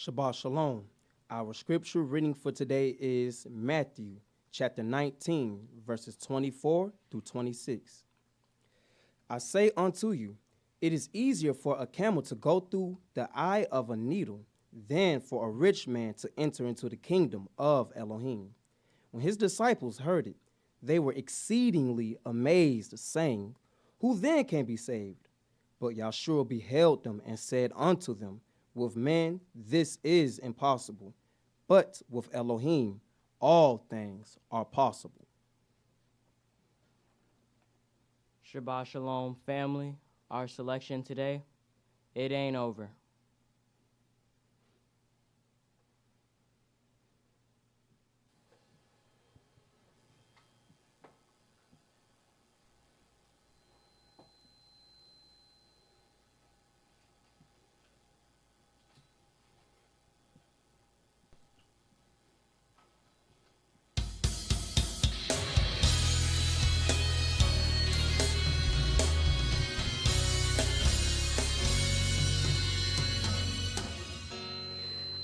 Shabbat Shalom. Our scripture reading for today is Matthew chapter 19, verses 24 through 26. I say unto you, it is easier for a camel to go through the eye of a needle than for a rich man to enter into the kingdom of Elohim. When his disciples heard it, they were exceedingly amazed, saying, Who then can be saved? But Yahshua beheld them and said unto them, With men this is impossible, but with Elohim all things are possible. Shabbat Shalom, family. Our selection today, it ain't over.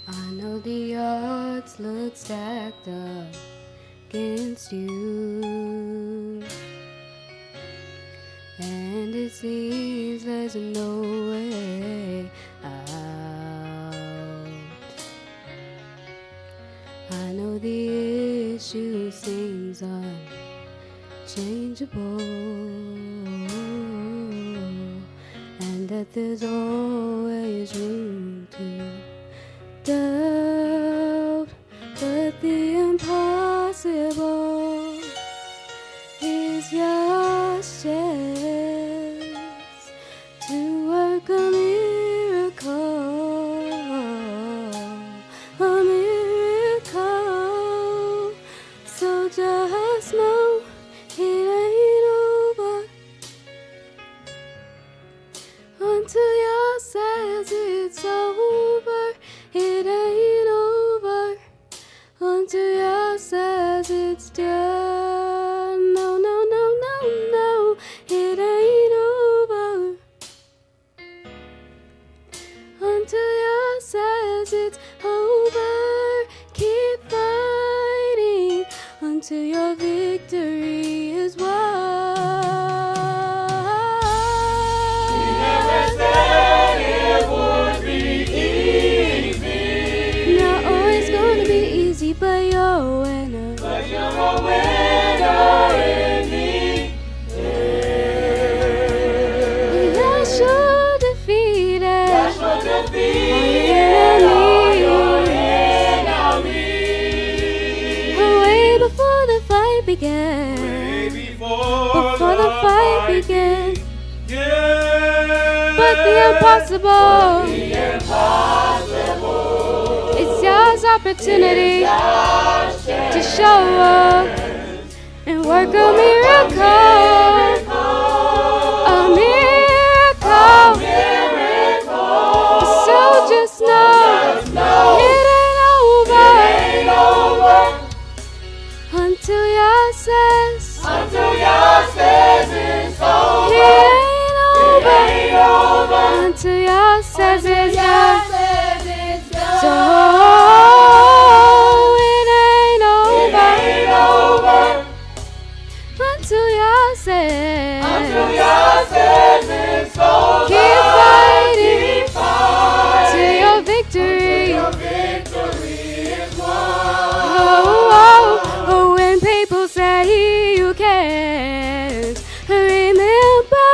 I know the odds look stacked up against you, and it seems there's no way out. I know the issue seems unchangeable, and that there's always room to doubt, but the impossible is your chance to work a miracle, a miracle. So just know it ain't over until you says it's over. It ain't over until Yah says it's done. No, no, no, no, no. It ain't over until Yah says it's over. Keep fighting until your victory is won. He never said it would be easy. But you're a winner. But you're a winner in the end. Yahshua defeated. Yahshua defeated all your enemies. Way before the fight began. Way before the fight began. Yeah. But the impossible. It's Yah's opportunity to show up and work a miracle. A miracle. So just know it ain't over until Yah says it's over. it ain't over until Yah says it's done. So it ain't over until Yah says it's over. keep fighting till your victory is won. Oh, when people say you can't, remember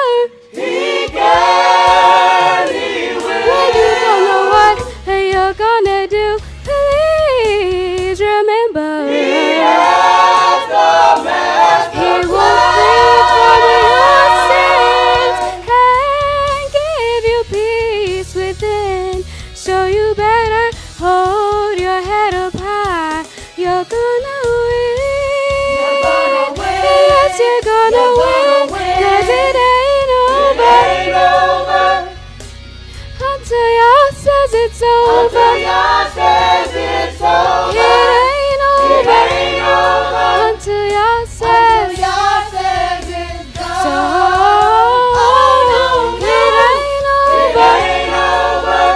He can, He will. when you don't know what you're gonna do, please remember He has the master He will free from your sins and give you peace within. So you better hold your head up high. You're gonna win. Yes, you're gonna win. 'Cause it ain't over until Yah says it's over. It ain't over until Yah says so. It ain't over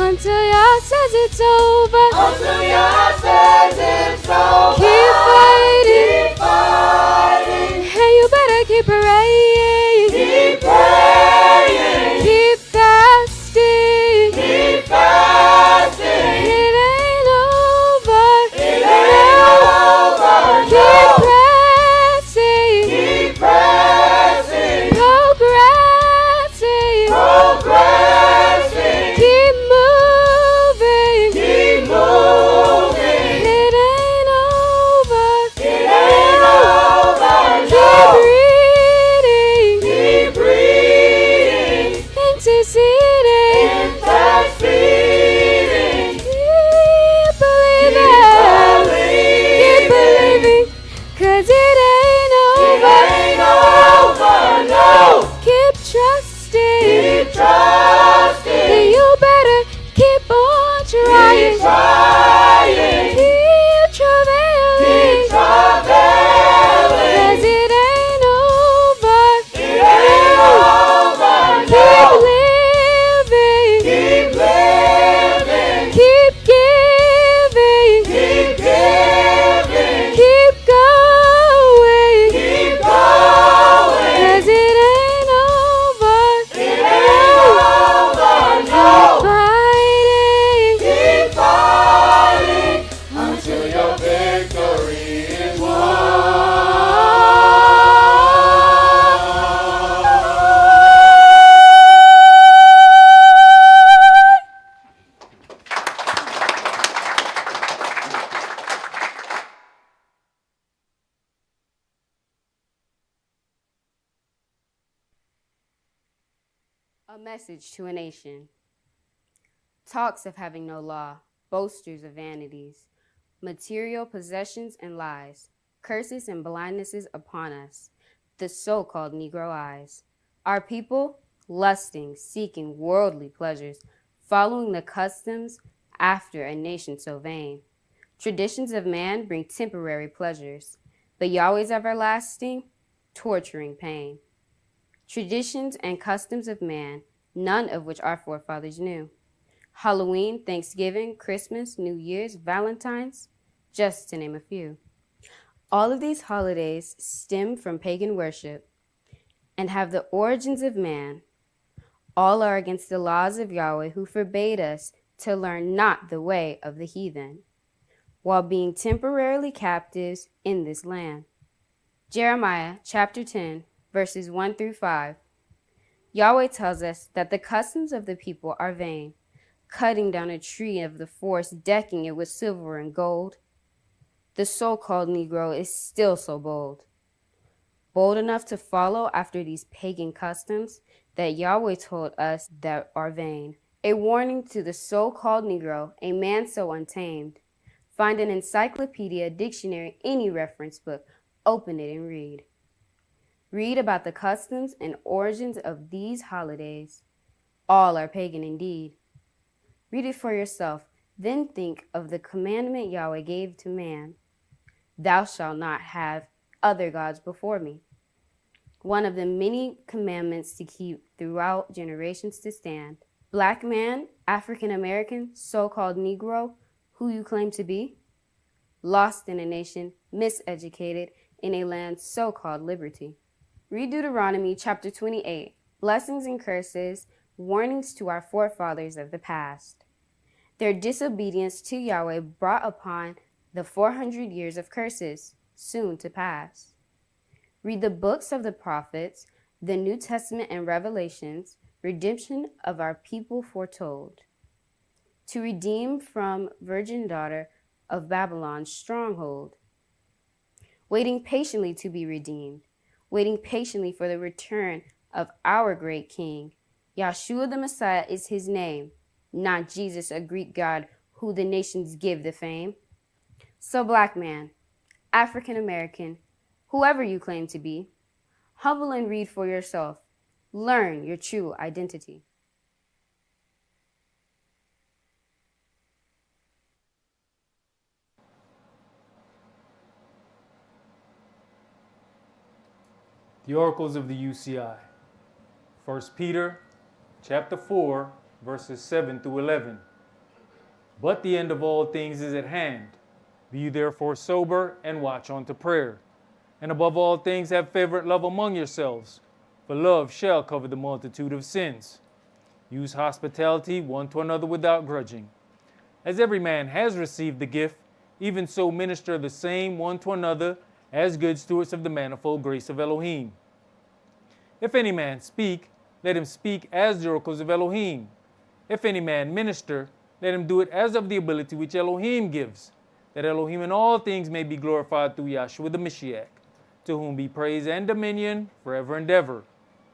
until Yah says says it's over. Until Yah says it's over. Keep fighting. Keep fighting. And you better keep praying. Keep praying. Keep fasting. Keep fasting. It ain't over. It ain't over. Keep No. pressing. Keep pressing. Progressing. Progressing. Keep moving. Keep moving. It ain't over. It ain't over. Keep No. reading. Keep reading. Interceding. Interceding. Keep believing. Keep Keep believing. 'Cause it ain't It over. ain't over. No. Keep trusting. Keep trusting. Then you better keep on trying. Keep trying. Keep travailing. Keep travailing. 'Cause it ain't over. It ain't over. Keep No. living. Keep living. Keep giving. Keep giving. Keep going. Keep going. 'Cause it ain't over. It ain't over. No. Fighting. Keep fighting until your victory is A message to a nation. Talks of having no law, boasters of vanities, material possessions and lies, curses and blindnesses upon us, the so-called Negro eyes. Our people, lusting, seeking worldly pleasures, following the customs after a nation so vain. Traditions of man bring temporary pleasures, but Yahweh's everlasting, torturing pain. Traditions and customs of man, none of which our forefathers knew. Halloween, Thanksgiving, Christmas, New Year's, Valentine's, just to name a few. All of these holidays stem from pagan worship and have the origins of man. All are against the laws of Yahweh, who forbade us to learn not the way of the heathen, while being temporarily captives in this land. Jeremiah chapter 10, verses 1 through 5. Yahweh tells us that the customs of the people are vain, cutting down a tree of the forest, decking it with silver and gold. The so-called Negro is still so bold enough to follow after these pagan customs that Yahweh told us that are vain. A warning to the so-called Negro, a man so untamed. Find an encyclopedia, dictionary, any reference book, open it and read. Read about the customs and origins of these holidays. All are pagan indeed. Read it for yourself, then think of the commandment Yahweh gave to man. Thou shalt not have other gods before me. One of the many commandments to keep throughout generations to stand. Black man, African American, so-called Negro, who you claim to be? Lost in a nation, miseducated in a land so-called liberty. Read Deuteronomy chapter 28, blessings and curses, warnings to our forefathers of the past. Their disobedience to Yahweh brought upon the 400 years of curses, soon to pass. Read the books of the prophets, the New Testament and Revelations, redemption of our people foretold. To redeem from virgin daughter of Babylon's stronghold. Waiting patiently to be redeemed, waiting patiently for the return of our great King. Yahshua the Messiah is his name, not Jesus, a Greek god who the nations give the fame. So black man, African American, whoever you claim to be, humble and read for yourself. Learn your true identity. The oracles of the UCI. 1 Peter chapter 4, verses 7 through 11. But the end of all things is at hand. Be you therefore sober and watch unto prayer. And above all things have fervent love among yourselves, for love shall cover the multitude of sins. Use hospitality one to another without grudging. As every man has received the gift, even so minister the same one to another as good stewards of the manifold grace of Elohim. If any man speak, let him speak as the oracles of Elohim. If any man minister, let him do it as of the ability which Elohim gives, that Elohim in all things may be glorified through Yahshua the Mashiach, to whom be praise and dominion forever and ever.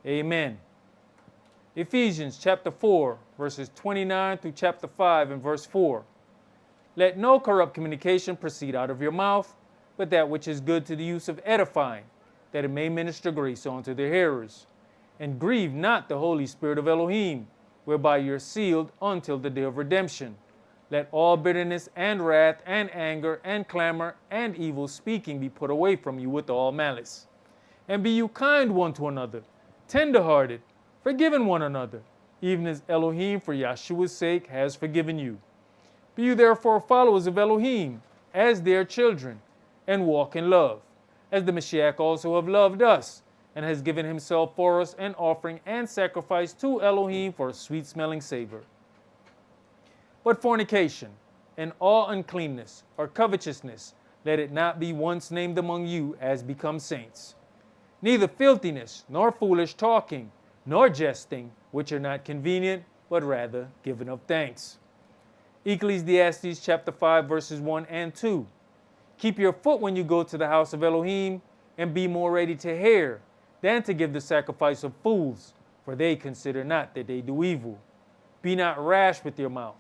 Amen. Ephesians chapter 4, verses 29 through chapter 5 and verse 4. Let no corrupt communication proceed out of your mouth, but that which is good to the use of edifying, that it may minister grace unto the hearers. And grieve not the Holy Spirit of Elohim, whereby you are sealed until the day of redemption. Let all bitterness and wrath and anger and clamor and evil speaking be put away from you with all malice. And be you kind one to another, tender-hearted, forgiving one another, even as Elohim for Yahshua's sake has forgiven you. Be you therefore followers of Elohim, as their children, and walk in love, as the Mashiach also have loved us, and has given himself for us an offering and sacrifice to Elohim for a sweet-smelling savor. But fornication, and all uncleanness, or covetousness, let it not be once named among you as become saints. Neither filthiness, nor foolish talking, nor jesting, which are not convenient, but rather giving of thanks. Ecclesiastes chapter 5, verses 1 and 2. Keep your foot when you go to the house of Elohim, and be more ready to hear than to give the sacrifice of fools, for they consider not that they do evil. Be not rash with your mouth,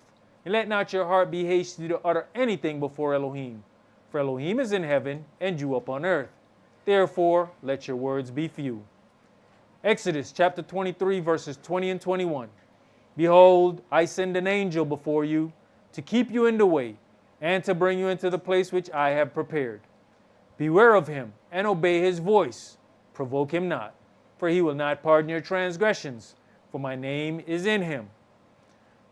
and let not your heart be hasty to utter anything before Elohim. For Elohim is in heaven, and you upon earth. Therefore, let your words be few. Exodus chapter 23, verses 20 and 21. Behold, I send an angel before you to keep you in the way, and to bring you into the place which I have prepared. Beware of him, and obey his voice. Provoke him not, for he will not pardon your transgressions, for my name is in him.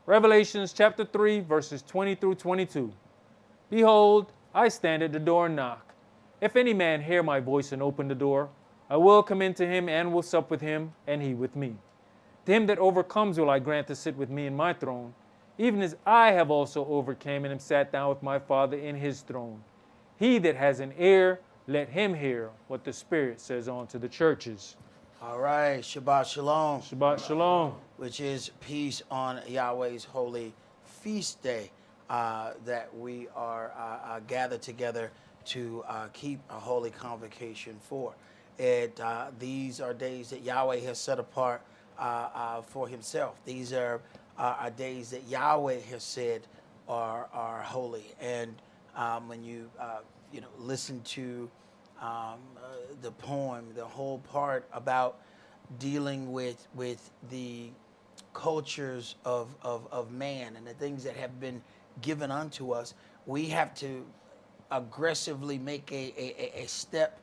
Revelations chapter 3, verses 20 through 22. Behold, I stand at the door and knock. If any man hear my voice and open the door, I will come into him and will sup with him, and he with me. To him that overcomes will I grant to sit with me in my throne, even as I have also overcame and am sat down with my Father in his throne. He that has an ear, let him hear what the Spirit says unto the churches. All right, Shabbat Shalom. Shabbat Shalom. Which is peace on Yahweh's holy feast day that we are gathered together to keep a holy convocation for. These are days that Yahweh has set apart for himself. These are days that Yahweh has said are holy. And when you listen to the poem, the whole part about dealing with the cultures of man and the things that have been given unto us, we have to aggressively make a step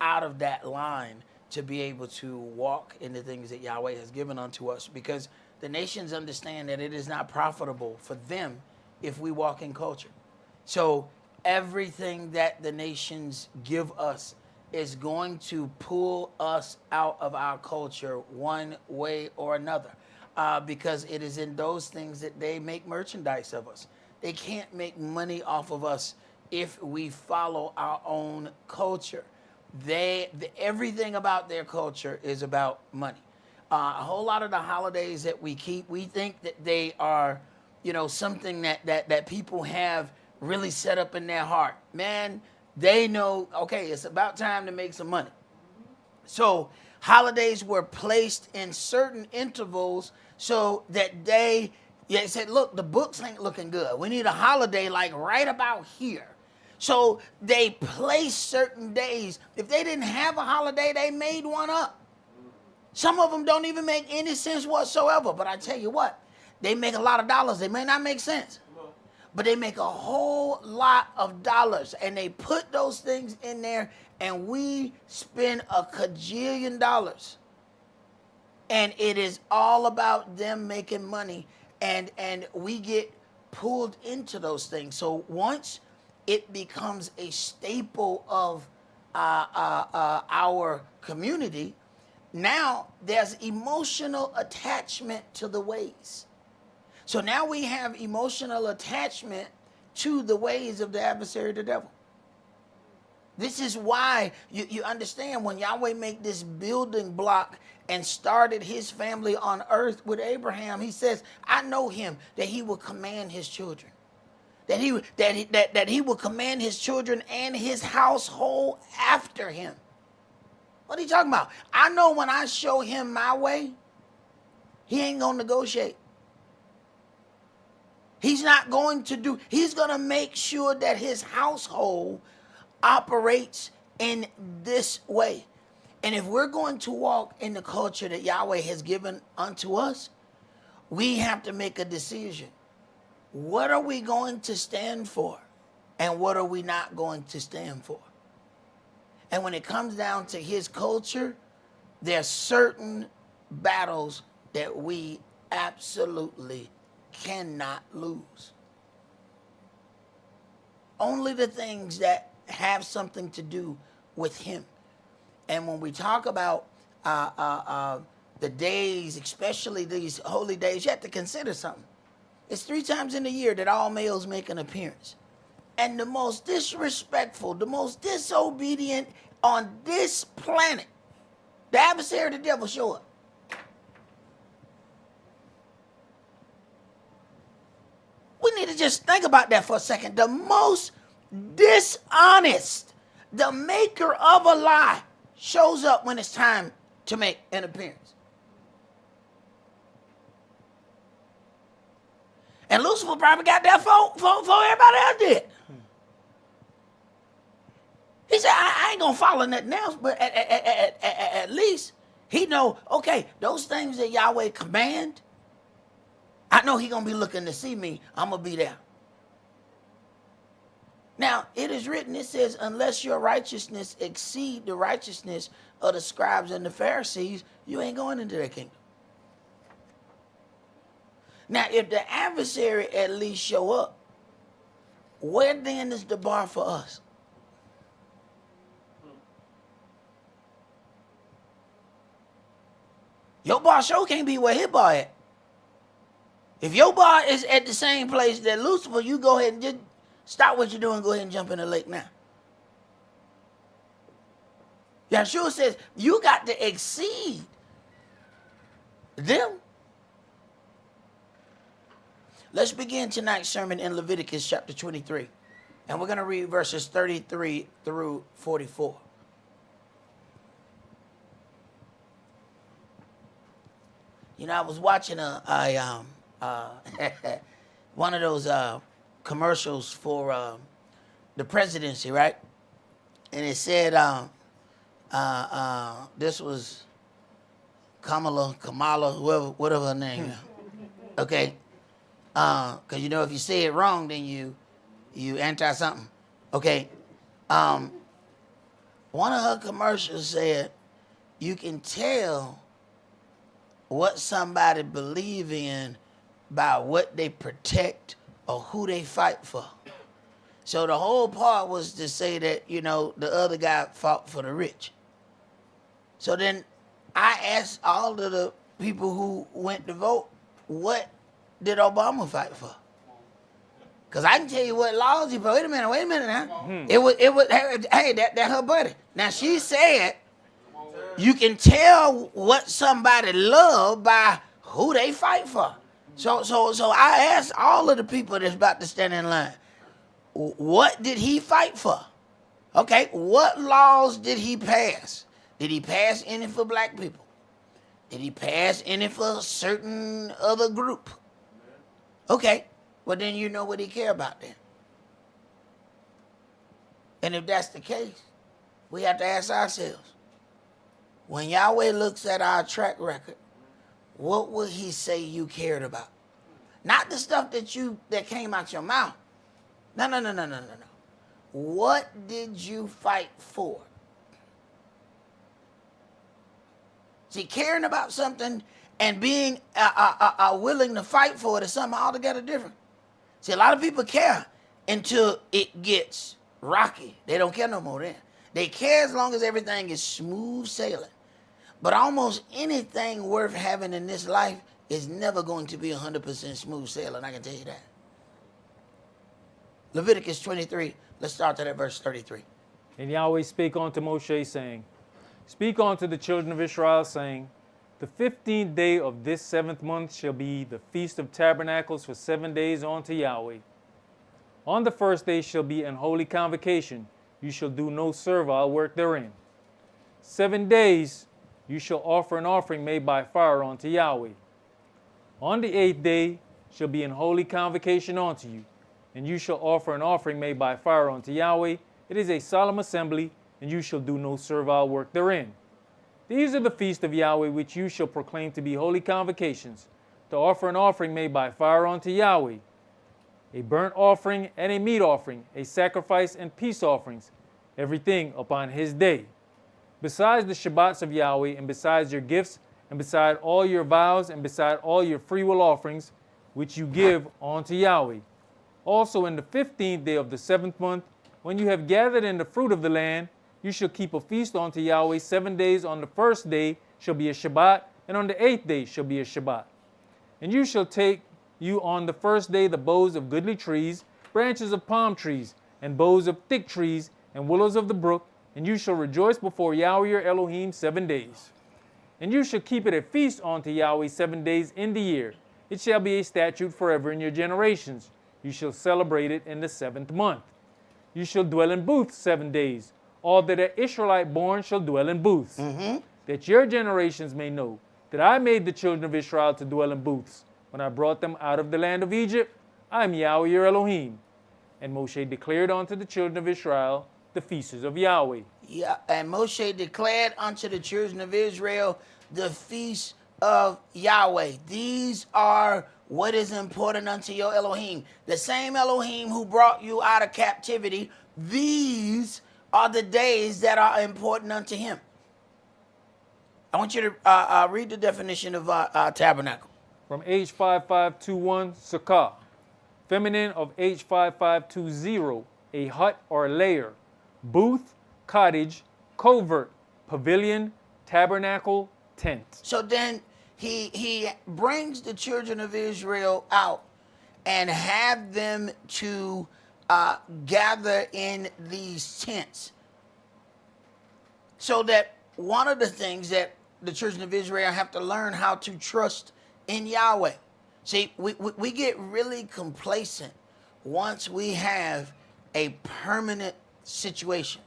out of that line to be able to walk in the things that Yahweh has given unto us, because the nations understand that it is not profitable for them if we walk in culture. So everything that the nations give us is going to pull us out of our culture one way or another, because it is in those things that they make merchandise of us. They can't make money off of us if we follow our own culture. Everything about their culture is about money. A whole lot of the holidays that we keep, we think that they are, something that people have really set up in their heart. Man, they know, okay, it's about time to make some money. So holidays were placed in certain intervals so that they said, look, the books ain't looking good. We need a holiday like right about here. So they placed certain days. If they didn't have a holiday, they made one up. Some of them don't even make any sense whatsoever. But I tell you what, they make a lot of dollars. They may not make sense, but they make a whole lot of dollars. And they put those things in there, and we spend a cajillion dollars. And it is all about them making money. And we get pulled into those things. So once it becomes a staple of our community, now there's emotional attachment to the ways. So now we have emotional attachment to the ways of the adversary, the devil. This is why you understand when Yahweh made this building block and started his family on earth with Abraham, he says, I know him, that he will command his children. That he will command his children and his household after him. What are you talking about? I know when I show him my way, he ain't going to negotiate. He's not going to do, he's going to make sure that his household operates in this way. And if we're going to walk in the culture that Yahweh has given unto us, we have to make a decision. What are we going to stand for? And what are we not going to stand for? And when it comes down to his culture, there are certain battles that we absolutely cannot lose. Only the things that have something to do with him. And when we talk about the days, especially these holy days, you have to consider something. It's 3 times in the year that all males make an appearance. And the most disrespectful, the most disobedient on this planet, the adversary, the devil, show up. We need to just think about that for a second. The most dishonest, the maker of a lie, shows up when it's time to make an appearance. And Lucifer probably got that for everybody else did. He said, I ain't going to follow nothing else, but at least he know, okay, those things that Yahweh command, I know he going to be looking to see me. I'm going to be there. Now, it is written, it says, unless your righteousness exceed the righteousness of the scribes and the Pharisees, you ain't going into their kingdom. Now, if the adversary at least show up, where then is the bar for us? Your bar sure can't be where his bar at. If your bar is at the same place that Lucifer, you go ahead and just stop what you're doing, go ahead and jump in the lake now. Yahshua says, you got to exceed them. Let's begin tonight's sermon in Leviticus chapter 23. And we're going to read verses 33 through 44. You know, I was watching one of those commercials for the presidency, right? And it said, this was Kamala, whatever her name. Okay. Because you know, if you say it wrong, then you anti something. Okay. One of her commercials said, you can tell what somebody believe in by what they protect or who they fight for. So the whole part was to say that, you know, the other guy fought for the rich. So then I asked all of the people who went to vote, what did Obama fight for? Because I can tell you what laws he put. Wait a minute now. It was hey, that her buddy. Now she said you can tell what somebody love by who they fight for. So I asked all of the people that's about to stand in line, what did he fight for? Okay, what laws did he pass? Did he pass any for black people? Did he pass any for a certain other group? Okay, well then you know what he care about then. And if that's the case, we have to ask ourselves, when Yahweh looks at our track record, what would he say you cared about? Not the stuff that came out your mouth. No. What did you fight for? See, caring about something and being willing to fight for it is something altogether different. See, a lot of people care until it gets rocky. They don't care no more then. They care as long as everything is smooth sailing. But almost anything worth having in this life is never going to be 100% smooth sailing, I can tell you that. Leviticus 23, let's start at verse 33. And Yahweh spake unto Moshe, saying, Speak unto the children of Israel, saying, The 15th day of this 7th month shall be the Feast of Tabernacles for 7 days unto Yahweh. On the first day shall be an holy convocation. You shall do no servile work therein. 7 days you shall offer an offering made by fire unto Yahweh. On the 8th day shall be an holy convocation unto you, and you shall offer an offering made by fire unto Yahweh. It is a solemn assembly, and you shall do no servile work therein. These are the feasts of Yahweh which you shall proclaim to be holy convocations, to offer an offering made by fire unto Yahweh, a burnt offering and a meat offering, a sacrifice and peace offerings, everything upon his day. Besides the Shabbats of Yahweh, and besides your gifts, and beside all your vows, and beside all your freewill offerings, which you give unto Yahweh. Also in the 15th day of the 7th month, when you have gathered in the fruit of the land, you shall keep a feast unto Yahweh 7 days. On the first day shall be a Shabbat, and on the 8th day shall be a Shabbat. And you shall take you on the first day the boughs of goodly trees, branches of palm trees, and boughs of thick trees, and willows of the brook, and you shall rejoice before Yahweh your Elohim 7 days. And you shall keep it a feast unto Yahweh 7 days in the year. It shall be a statute forever in your generations. You shall celebrate it in the 7th month. You shall dwell in booths 7 days. All that are Israelite born shall dwell in booths, that your generations may know that I made the children of Israel to dwell in booths. When I brought them out of the land of Egypt, I am Yahweh your Elohim. And Moshe declared unto the children of Israel the feasts of Yahweh. Yeah, and Moshe declared unto the children of Israel the feasts of Yahweh. These are what is important unto your Elohim. The same Elohim who brought you out of captivity, these are the days that are important unto him. I want you to read the definition of tabernacle. From H5521, Sukkah. Feminine of H5520, a hut or lair. Booth, cottage, covert, pavilion, tabernacle, tent. So then he brings the children of Israel out and have them to gather in these tents. So that one of the things that the children of Israel have to learn how to trust in Yahweh. See, we get really complacent once we have a permanent situation.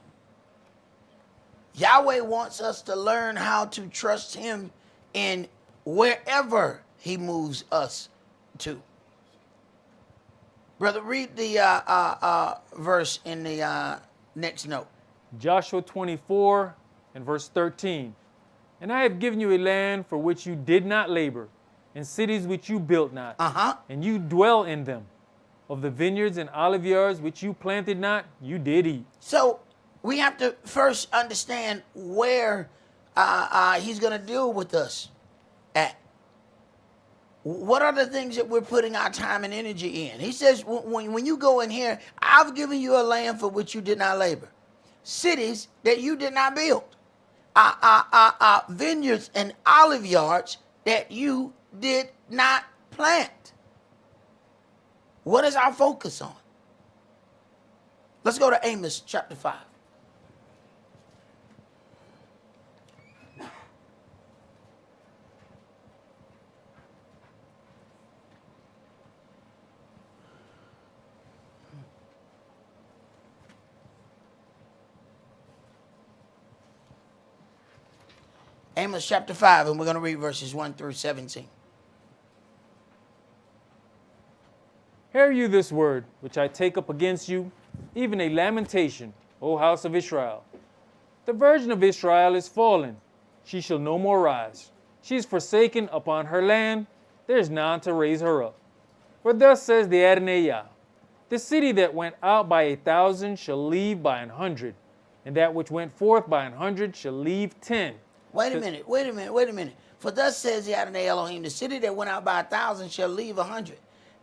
Yahweh wants us to learn how to trust him in wherever he moves us to. Brother, read the verse in the next note. Joshua 24 and verse 13. And I have given you a land for which you did not labor, and cities which you built not, and you dwell in them. Of the vineyards and olive yards which you planted not, you did eat. So we have to first understand where he's going to deal with us at. What are the things that we're putting our time and energy in? He says, when you go in here, I've given you a land for which you did not labor, cities that you did not build, vineyards and olive yards that you did not plant. What is our focus on? Let's go to Amos chapter 5. Amos chapter 5, and we're going to read verses 1 through 17. Hear you this word, which I take up against you, even a lamentation, O house of Israel. The virgin of Israel is fallen. She shall no more rise. She is forsaken upon her land. There is none to raise her up. For thus says the Adonai Yah, the city that went out by 1,000 shall leave by 100, and that which went forth by 100 shall leave 10. Wait a minute. For thus says the Adonai Elohim, the city that went out by 1,000 shall leave 100,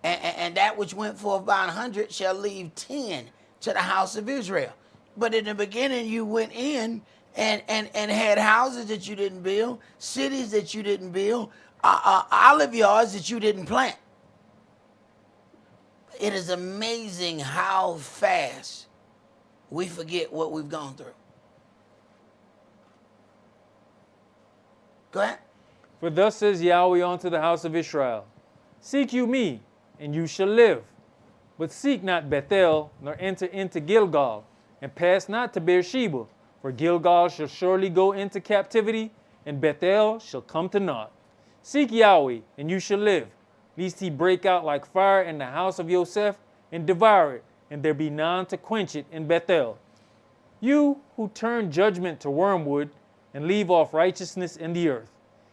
And that which went forth by 100 shall leave 10 to the house of Israel. But in the beginning, you went in and had houses that you didn't build, cities that you didn't build, olive yards that you didn't plant. It is amazing how fast we forget what we've gone through. Go ahead. For thus says Yahweh unto the house of Israel, seek you me, and you shall live. But seek not Bethel, nor enter into Gilgal, and pass not to Beersheba, for Gilgal shall surely go into captivity, and Bethel shall come to naught. Seek Yahweh, and you shall live, lest he break out like fire in the house of Yosef, and devour it, and there be none to quench it in Bethel. You who turn judgment to wormwood, and leave off righteousness in the earth.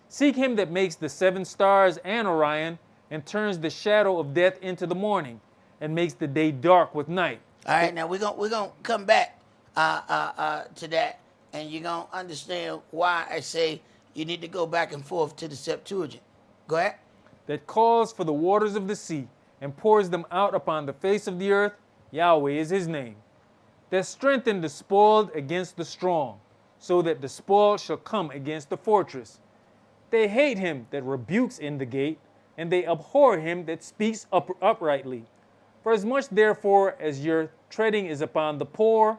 Seek him that makes the 7 stars and Orion, and turns the shadow of death into the morning, and makes the day dark with night. All right, now we're gonna come back to that, and you're gonna understand why I say you need to go back and forth to the Septuagint. Go ahead. That calls for the waters of the sea, and pours them out upon the face of the earth, Yahweh is his name. That strengthened the spoiled against the strong, so that the spoiled shall come against the fortress. They hate him that rebukes in the gate, and they abhor him that speaks uprightly. For as much therefore as your treading is upon the poor,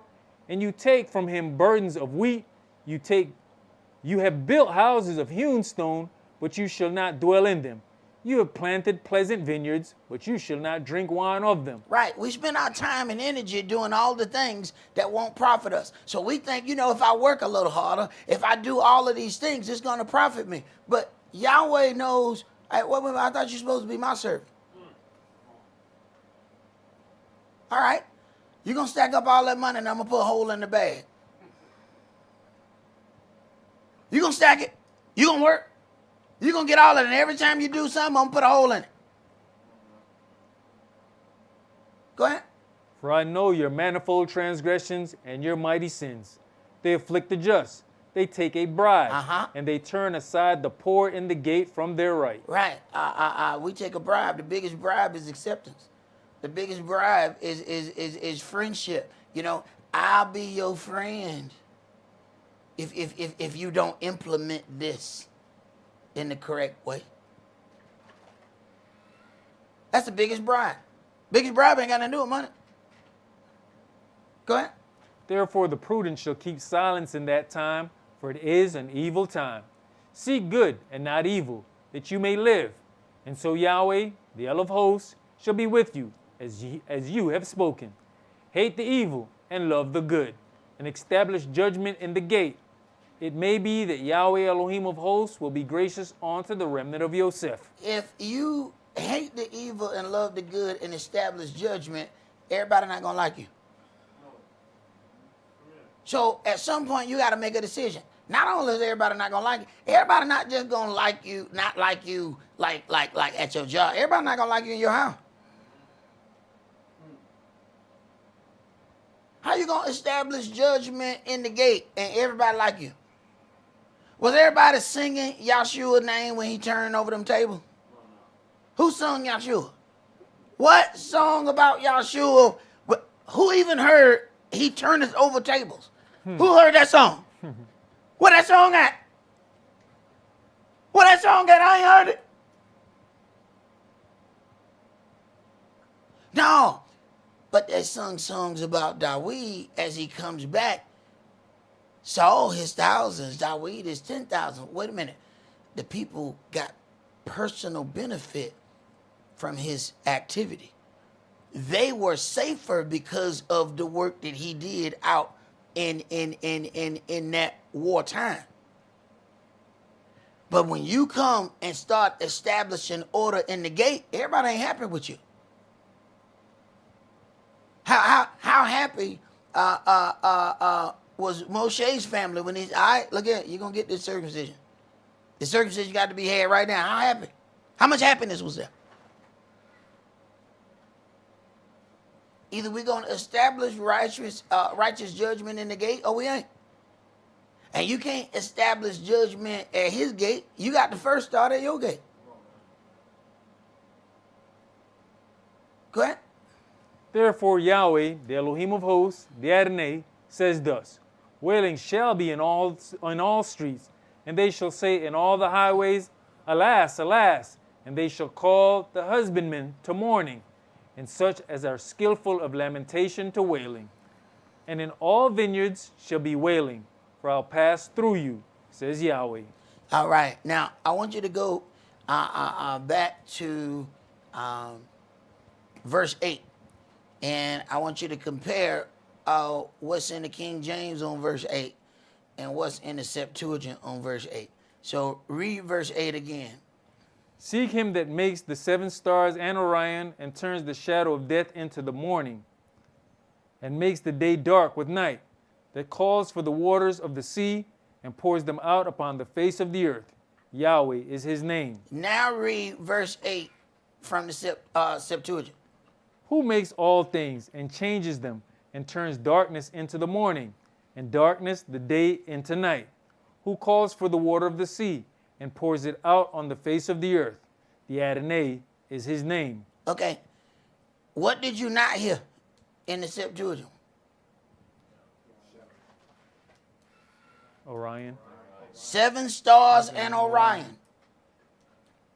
and you take from him burdens of wheat, you have built houses of hewn stone, but you shall not dwell in them. You have planted pleasant vineyards, but you shall not drink wine of them. Right. We spend our time and energy doing all the things that won't profit us. So we think, if I work a little harder, if I do all of these things, it's going to profit me. But Yahweh knows, I thought you're supposed to be my servant. All right. You're going to stack up all that money and I'm going to put a hole in the bag. You're going to stack it. You're going to work. You're going to get all of it. And every time you do something, I'm going to put a hole in it. Go ahead. For I know your manifold transgressions and your mighty sins. They afflict the just. They take a bribe. And they turn aside the poor in the gate from their right. Right. We take a bribe. The biggest bribe is acceptance. The biggest bribe is friendship. I'll be your friend if you don't implement this in the correct way. That's the biggest bribe. Biggest bribe ain't got nothing to do with money. Go ahead. Therefore the prudent shall keep silence in that time, for it is an evil time. Seek good and not evil, that you may live. And so Yahweh, the El of hosts, shall be with you, as you have spoken. Hate the evil and love the good, and establish judgment in the gate. It may be that Yahweh Elohim of hosts will be gracious unto the remnant of Yosef. If you hate the evil and love the good and establish judgment, everybody not going to like you. So at some point, you got to make a decision. Not only is everybody not going to like you, everybody not just going to like you, not like you like at your job. Everybody not going to like you in your house. How you going to establish judgment in the gate and everybody like you? Was everybody singing Yahshua's name when he turned over them tables? Who sung Yahshua? What song about Yahshua? Who even heard he turneth over tables? Who heard that song? Where that song at? Where that song at? I ain't heard it. No. But they sung songs about Dawid as he comes back. Saul his thousands, Dawid is 10,000. Wait a minute. The people got personal benefit from his activity. They were safer because of the work that he did out in that wartime. But when you come and start establishing order in the gate, everybody ain't happy with you. How happy was Moshe's family when he's, all right, look at it, you're going to get this circumcision. The circumcision got to be had right now. How happy? How much happiness was there? Either we're going to establish righteous judgment in the gate or we ain't. And you can't establish judgment at his gate. You got to first start at your gate. Go ahead. Therefore Yahweh, the Elohim of hosts, the Adonai, says thus, wailing shall be in all streets, and they shall say in all the highways, Alas, alas, and they shall call the husbandmen to mourning, and such as are skillful of lamentation to wailing. And in all vineyards shall be wailing, for I'll pass through you, says Yahweh. All right. Now, I want you to go back to verse 8. And I want you to compare what's in the King James on verse 8 and what's in the Septuagint on verse 8. So read verse 8 again. Seek him that makes the 7 stars and Orion, and turns the shadow of death into the morning, and makes the day dark with night, that calls for the waters of the sea, and pours them out upon the face of the earth. Yahweh is his name. Now read verse 8 from the Septuagint. Who makes all things, and changes them, and turns darkness into the morning, and darkness the day into night. Who calls for the water of the sea, and pours it out on the face of the earth. The Adonai is his name. Okay. What did you not hear in the Septuagint? Orion. 7 stars and Orion.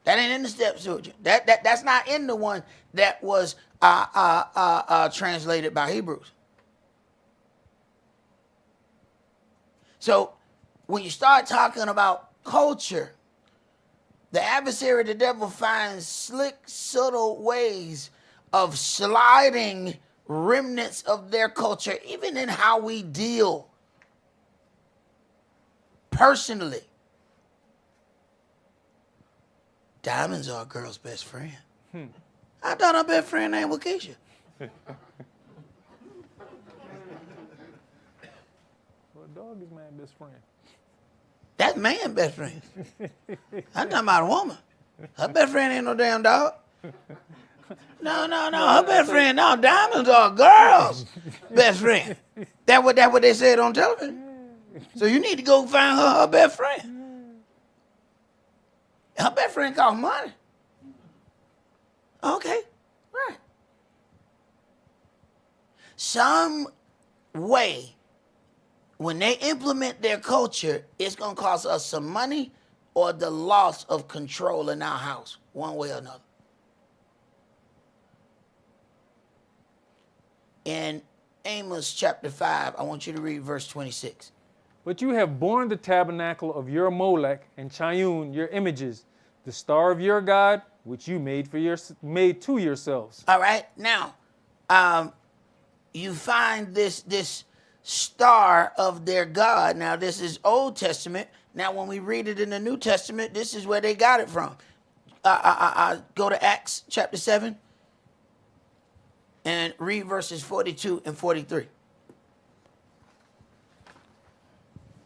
That ain't in the Septuagint. That's not in the one that was translated by Hebrews. So when you start talking about culture, the adversary, the devil, finds slick, subtle ways of sliding remnants of their culture, even in how we deal personally. Diamonds are a girl's best friend. I thought her best friend name was Keisha. Well, dog is my best friend. That's man's best friend. I'm talking about a woman. Her best friend ain't no damn dog. No. Her best friend, no. Diamonds are a girl's best friend. That what they said on television. So you need to go find her best friend. Her best friend costs money. Okay, right. Some way, when they implement their culture, it's going to cost us some money or the loss of control in our house, one way or another. In Amos chapter 5, I want you to read verse 26. But you have borne the tabernacle of your Molech, and Chayun, your images, the star of your God, which you made to yourselves. All right, now, you find this star of their God. Now, this is Old Testament. Now, when we read it in the New Testament, this is where they got it from. Go to Acts chapter 7 and read verses 42 and 43.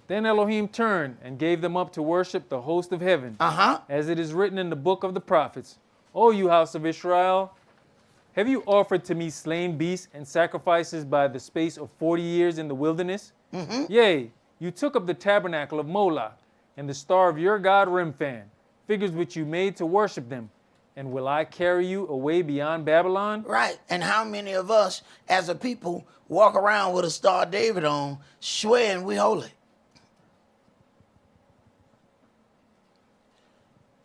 Then Elohim turned and gave them up to worship the host of heaven, as it is written in the book of the prophets. O you house of Israel, have you offered to me slain beasts and sacrifices by the space of 40 years in the wilderness? Yea, you took up the tabernacle of Moloch and the star of your god Remphan, figures which you made to worship them. And will I carry you away beyond Babylon? Right. And how many of us as a people walk around with a Star of David on, swearing we holy?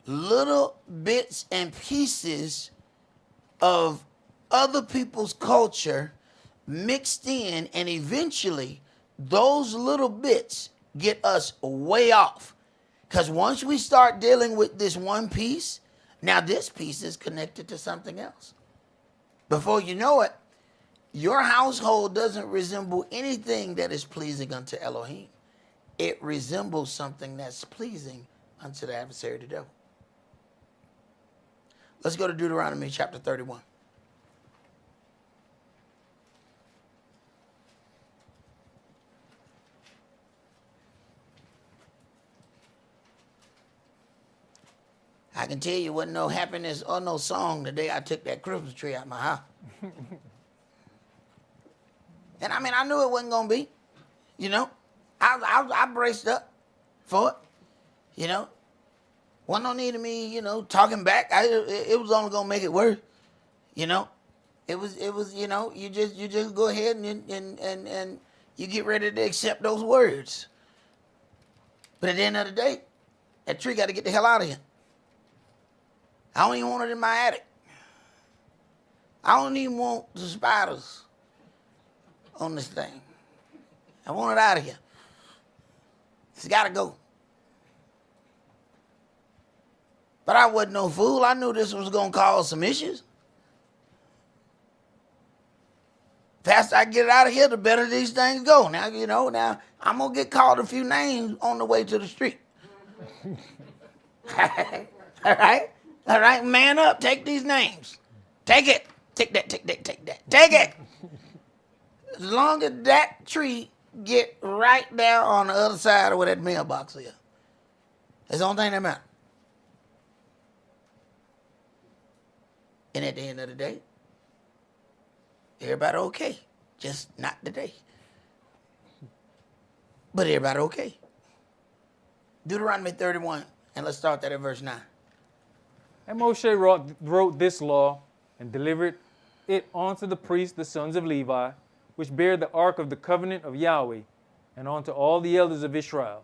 Little bits and pieces of other people's culture mixed in, and eventually those little bits get us way off. Because once we start dealing with this one piece, now this piece is connected to something else. Before you know it, your household doesn't resemble anything that is pleasing unto Elohim. It resembles something that's pleasing unto the adversary, the devil. Let's go to Deuteronomy chapter 31. I can tell you wasn't no happiness or no song the day I took that Christmas tree out my house. And I mean, I knew it wasn't going to be, you know. I braced up for it, you know. Wasn't no need of me, you know, talking back. It was only going to make it worse, you know. It was, you know, you just go ahead and you get ready to accept those words. But at the end of the day, that tree got to get the hell out of here. I don't even want it in my attic. I don't even want the spiders on this thing. I want it out of here. It's got to go. But I wasn't no fool. I knew this was going to cause some issues. Faster I get it out of here, the better these things go. Now, you know, now I'm going to get called a few names on the way to the street. All right? All right, man up. Take these names. Take it. Take that, take that, take that. Take it. As long as that tree get right down on the other side of where that mailbox is. That's the only thing that matters. And at the end of the day, everybody okay. Just not today. But everybody okay. Deuteronomy 31, and let's start that at verse 9. And Moshe wrote this law and delivered it unto the priests, the sons of Levi, which bear the ark of the covenant of Yahweh, and unto all the elders of Israel.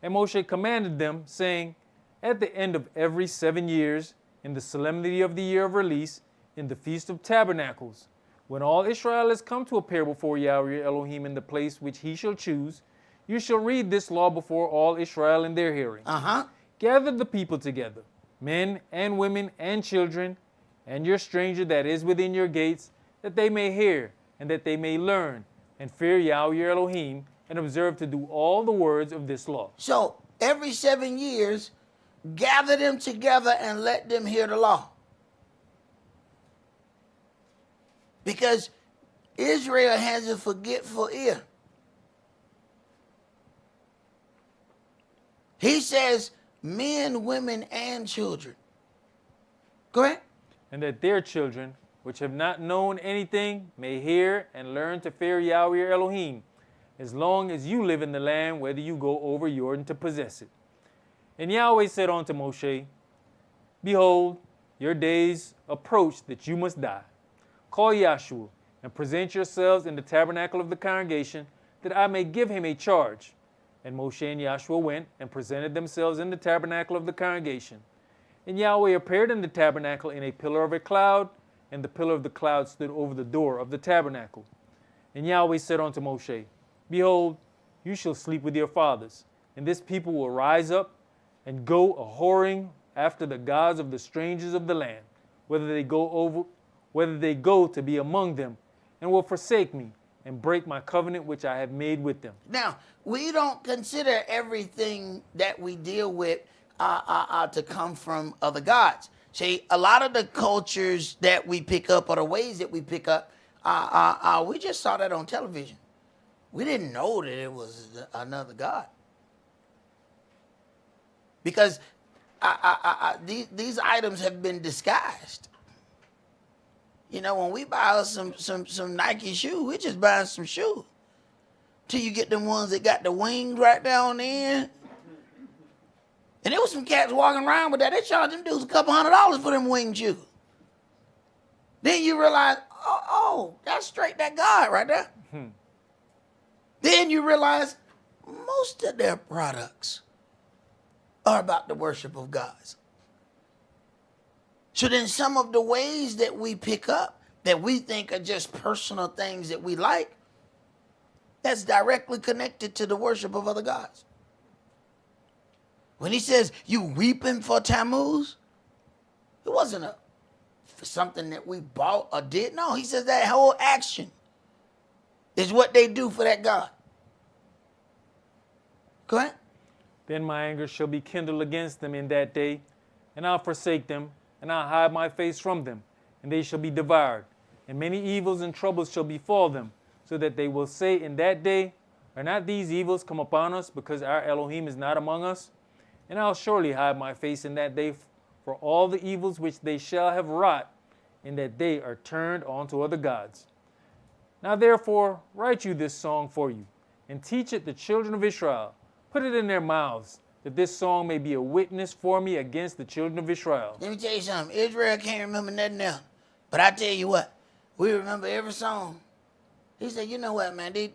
And Moshe commanded them, saying, at the end of every 7 years, in the solemnity of the year of release, in the Feast of Tabernacles, when all Israel is come to appear before Yahweh your Elohim in the place which he shall choose, you shall read this law before all Israel in their hearing. Gather the people together, men and women and children, and your stranger that is within your gates, that they may hear, and that they may learn, and fear Yahweh your Elohim, and observe to do all the words of this law. So, every 7 years, gather them together and let them hear the law. Because Israel has a forgetful ear. He says men, women, and children. Correct? And that their children, which have not known anything, may hear and learn to fear Yahweh your Elohim, as long as you live in the land, whether you go over Jordan to possess it. And Yahweh said unto Moshe, behold, your days approach that you must die. Call Yahshua, and present yourselves in the tabernacle of the congregation, that I may give him a charge. And Moshe and Yahshua went and presented themselves in the tabernacle of the congregation. And Yahweh appeared in the tabernacle in a pillar of a cloud, and the pillar of the cloud stood over the door of the tabernacle. And Yahweh said unto Moshe, behold, you shall sleep with your fathers, and this people will rise up and go a-whoring after the gods of the strangers of the land, whether they go to be among them, and will forsake me, and break my covenant which I have made with them. Now, we don't consider everything that we deal with to come from other gods. See, a lot of the cultures that we pick up, or the ways that we pick up, we just saw that on television. We didn't know that it was another god. Because these items have been disguised. You know, when we buy us some Nike shoes, we're just buying some shoes. Till you get them ones that got the wings right down the end. And there was some cats walking around with that. They charged them dudes $200 for them wing shoes. Then you realize, oh, that's straight that God right there. Then you realize most of their products are about the worship of gods. So then some of the ways that we pick up that we think are just personal things that we like, that's directly connected to the worship of other gods. When he says, you weeping for Tammuz, it wasn't something that we bought or did. No, he says that whole action is what they do for that God. Go ahead. Then my anger shall be kindled against them in that day, and I'll forsake them, and I'll hide my face from them, and they shall be devoured. And many evils and troubles shall befall them, so that they will say in that day, are not these evils come upon us, because our Elohim is not among us? And I'll surely hide my face in that day for all the evils which they shall have wrought, in that they are turned unto other gods. Now therefore write you this song for you, and teach it the children of Israel. Put it in their mouths, that this song may be a witness for me against the children of Israel. Let me tell you something. Israel can't remember nothing else. But I tell you what, We remember every song. He said, you know what, man, these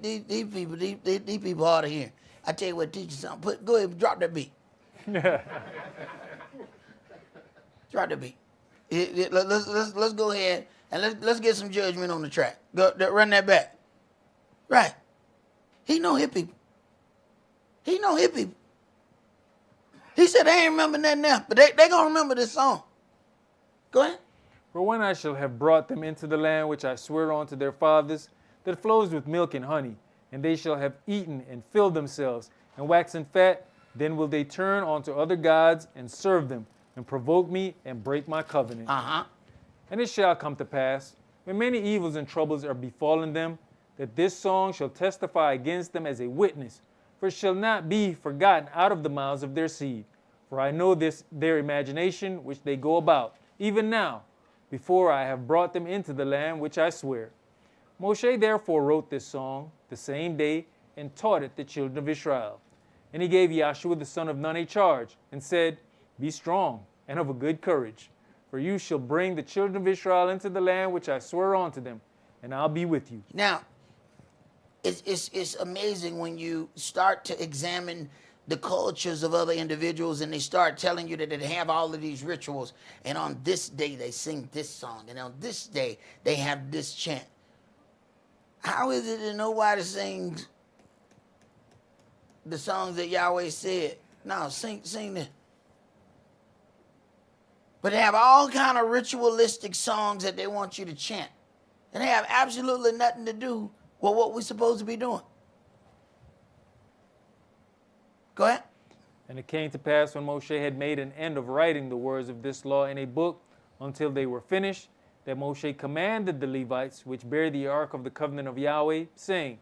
people hard to hear. I tell you what, teach you something. Go ahead, drop that beat. Drop the beat. Let's go ahead and let's get some judgment on the track. Run that back. Right. He know hip people. He know hip people. He said they ain't remember nothing else, but they gonna remember this song. Go ahead. For when I shall have brought them into the land which I swear unto their fathers, that flows with milk and honey, and they shall have eaten and filled themselves, and waxen fat, then will they turn unto other gods and serve them, and provoke me and break my covenant. And it shall come to pass, when many evils and troubles are befallen them, that this song shall testify against them as a witness, for it shall not be forgotten out of the mouths of their seed. For I know this their imagination which they go about, even now, before I have brought them into the land which I swear. Moshe therefore wrote this song the same day and taught it the children of Israel. And he gave Joshua the son of Nun a charge, and said, Be strong and of a good courage, for you shall bring the children of Israel into the land which I swear unto them, and I'll be with you. Now, it's amazing when you start to examine the cultures of other individuals and they start telling you that they have all of these rituals, and on this day they sing this song, and on this day they have this chant. How is it that nobody sings the songs that Yahweh said? No, sing this. But they have all kind of ritualistic songs that they want you to chant. And they have absolutely nothing to do with what we're supposed to be doing. Go ahead. And it came to pass when Moshe had made an end of writing the words of this law in a book until they were finished, that Moshe commanded the Levites, which bear the ark of the covenant of Yahweh, saying,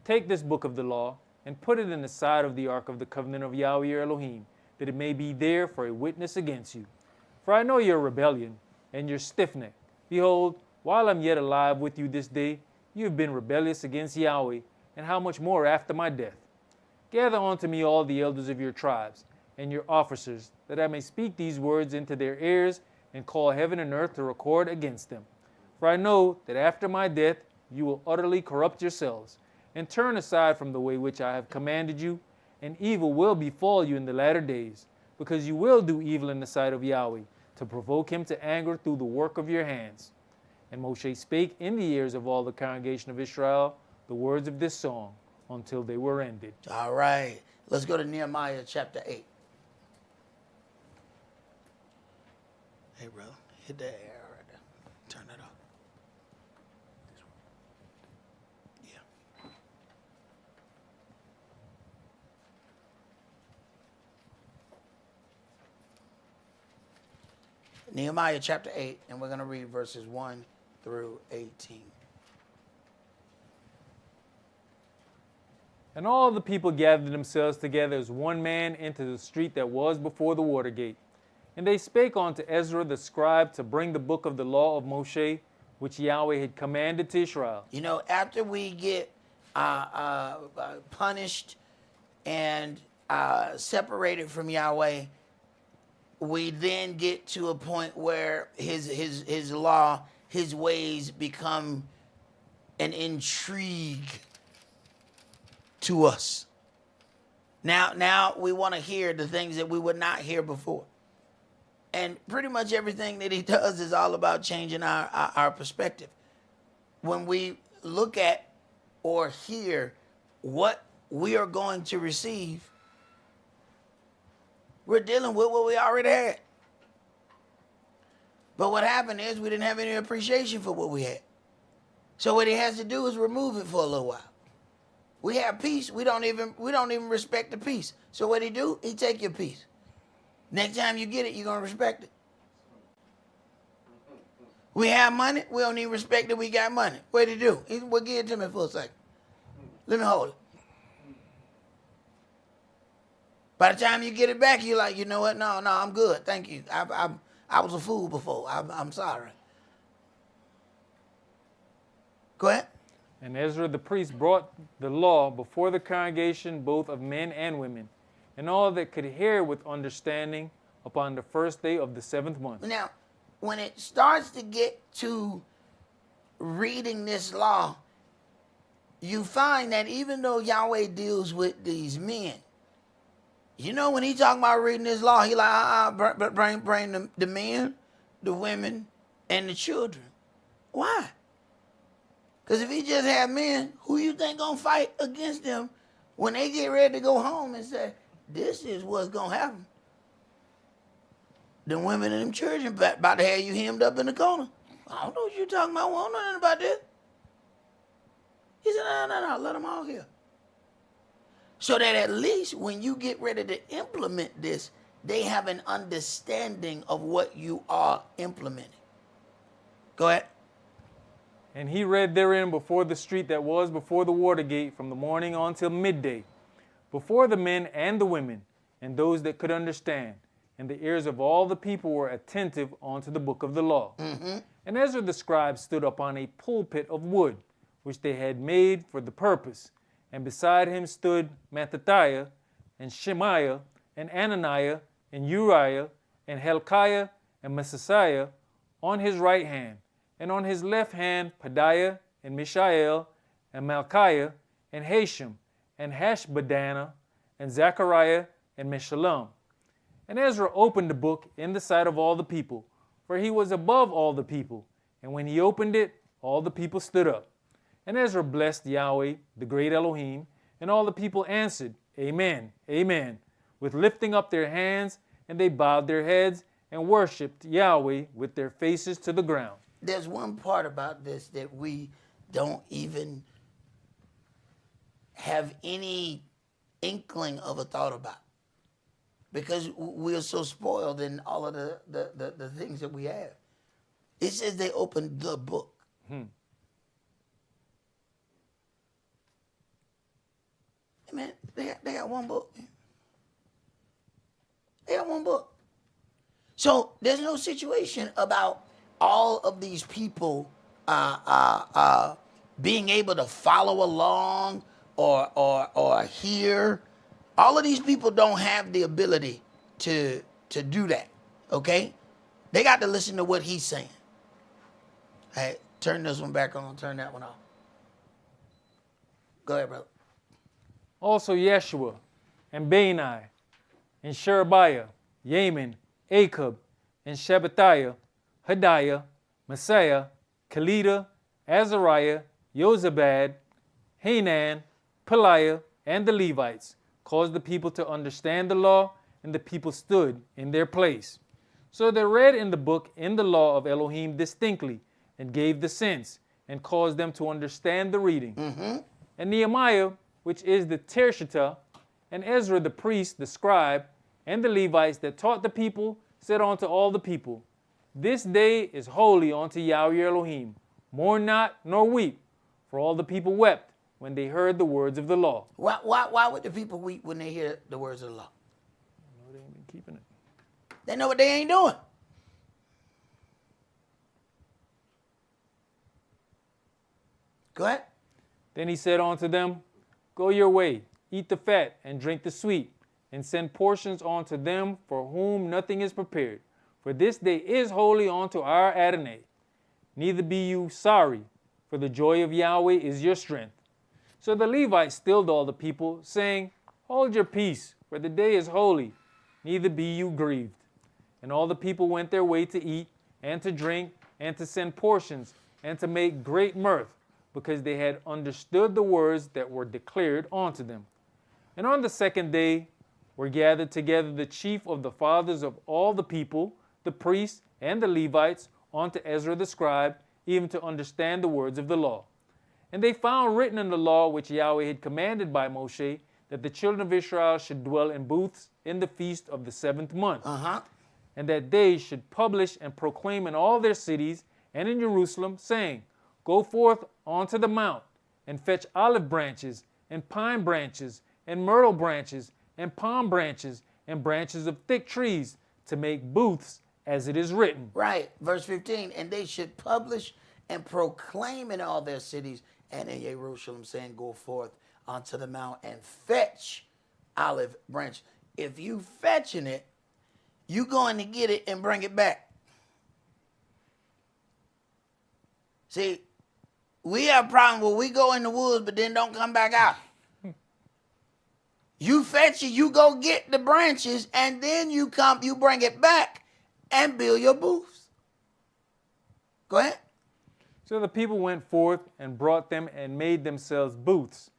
Take this book of the law, and put it in the side of the ark of the covenant of Yahweh your Elohim, that it may be there for a witness against you. For I know your rebellion, and your stiff-neck. Behold, while I'm yet alive with you this day, you have been rebellious against Yahweh, and how much more after my death. Gather unto me all the elders of your tribes, and your officers, that I may speak these words into their ears, and call heaven and earth to record against them. For I know that after my death you will utterly corrupt yourselves, and turn aside from the way which I have commanded you, and evil will befall you in the latter days, because you will do evil in the sight of Yahweh, to provoke him to anger through the work of your hands. And Moshe spake in the ears of all the congregation of Israel the words of this song, until they were ended. All right. Let's go to Nehemiah chapter 8. Hey, brother, hit that arrow right there. Turn that off. Yeah. Nehemiah chapter 8, and we're going to read verses 1 through 18. And all the people gathered themselves together as one man into the street that was before the water gate. And they spake unto Ezra the scribe to bring the book of the law of Moshe, which Yahweh had commanded to Israel. You know, after we get punished and separated from Yahweh, we then get to a point where his law, his ways become an intrigue to us. Now we want to hear the things that we would not hear before. And pretty much everything that he does is all about changing our perspective. When we look at or hear what we are going to receive, we're dealing with what we already had. But what happened is we didn't have any appreciation for what we had. So what he has to do is remove it for a little while. We have peace. We don't even respect the peace. So what he do? He take your peace. Next time you get it, you're going to respect it. We have money. We don't even respect that we got money. What did he do? Well, give it to me for a second. Let me hold it. By the time you get it back, you're like, you know what? No, I'm good. Thank you. I was a fool before. I'm sorry. Go ahead. And Ezra the priest brought the law before the congregation, both of men and women, and all that could hear with understanding, upon the first day of the 7th month. Now, when it starts to get to reading this law, you find that even though Yahweh deals with these men, you know, when he talking about reading this law, he like, bring the men, the women, and the children. Why? Because if he just had men, who you think gonna fight against them when they get ready to go home and say, this is what's gonna happen? The women and them children about to have you hemmed up in the corner. I don't know what you're talking about. I don't know nothing about this. He said, no, let them all hear. So that at least when you get ready to implement this, they have an understanding of what you are implementing. Go ahead. And he read therein before the street that was before the water gate from the morning until midday, before the men and the women, and those that could understand. And the ears of all the people were attentive unto the book of the law. Mm-hmm. And Ezra the scribe stood upon a pulpit of wood, which they had made for the purpose. And beside him stood Mattithiah, and Shemaiah, and Ananiah, and Uriah, and Hilkiah, and Messiah on his right hand, and on his left hand Pedaiah, and Mishael, and Malchiah, and Hashem, and Hashbaddanah, and Zechariah, and Meshullam. And Ezra opened the book in the sight of all the people, for he was above all the people. And when he opened it, all the people stood up. And Ezra blessed Yahweh, the great Elohim, and all the people answered, Amen, Amen, with lifting up their hands, and they bowed their heads and worshipped Yahweh with their faces to the ground. There's one part about this that we don't even have any inkling of a thought about, because we're so spoiled in all of the things that we have. It says they opened the book. Man, they got one book. They got one book. So there's no situation about all of these people being able to follow along or hear. All of these people don't have the ability to do that, okay? They got to listen to what he's saying. Hey, turn this one back on, turn that one off. Go ahead, brother. Also Yeshua, and Bani, and Sherebiah, Yamin, Akub, and Shabbathiah, Hadiah, Messiah, Kelida, Azariah, Yozabad, Hanan, Peliah, and the Levites caused the people to understand the law, and the people stood in their place. So they read in the book in the law of Elohim distinctly, and gave the sense, and caused them to understand the reading. Mm-hmm. And Nehemiah, which is the Tershita, and Ezra the priest, the scribe, and the Levites that taught the people, said unto all the people, This day is holy unto Yahweh Elohim. Mourn not, nor weep. For all the people wept when they heard the words of the law. Why would the people weep when they hear the words of the law? No, they ain't been keeping it. They know what they ain't doing. Go ahead. Then he said unto them, Go your way, eat the fat, and drink the sweet, and send portions unto them for whom nothing is prepared. For this day is holy unto our Adonai. Neither be you sorry, for the joy of Yahweh is your strength. So the Levites stilled all the people, saying, Hold your peace, for the day is holy, neither be you grieved. And all the people went their way to eat, and to drink, and to send portions, and to make great mirth, because they had understood the words that were declared unto them. And on the second day were gathered together the chief of the fathers of all the people, the priests and the Levites, unto Ezra the scribe, even to understand the words of the law. And they found written in the law which Yahweh had commanded by Moshe, that the children of Israel should dwell in booths in the feast of the 7th month, and that they should publish and proclaim in all their cities and in Jerusalem, saying, Go forth onto the mount, and fetch olive branches, and pine branches, and myrtle branches, and palm branches, and branches of thick trees, to make booths, as it is written. Right, verse 15, and they should publish and proclaim in all their cities and in Jerusalem, saying, Go forth onto the mount and fetch olive branch. If you fetching it, you going to get it and bring it back. See, we have problems where we go in the woods but then don't come back out. You fetch it, you go get the branches, and then you bring it back and build your booths. Go ahead. So the people went forth and brought them and made themselves booths,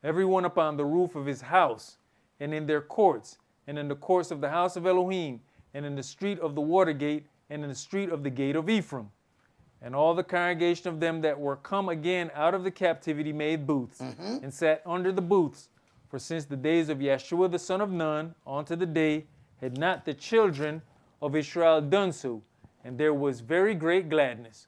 every one upon the roof of his house, and in their courts, and in the courts of the house of Elohim, and in the street of the water gate, and in the street of the gate of Ephraim. And all the congregation of them that were come again out of the captivity made booths, and sat under the booths. For since the days of Yeshua the son of Nun, unto the day, had not the children of Israel done so, and there was very great gladness.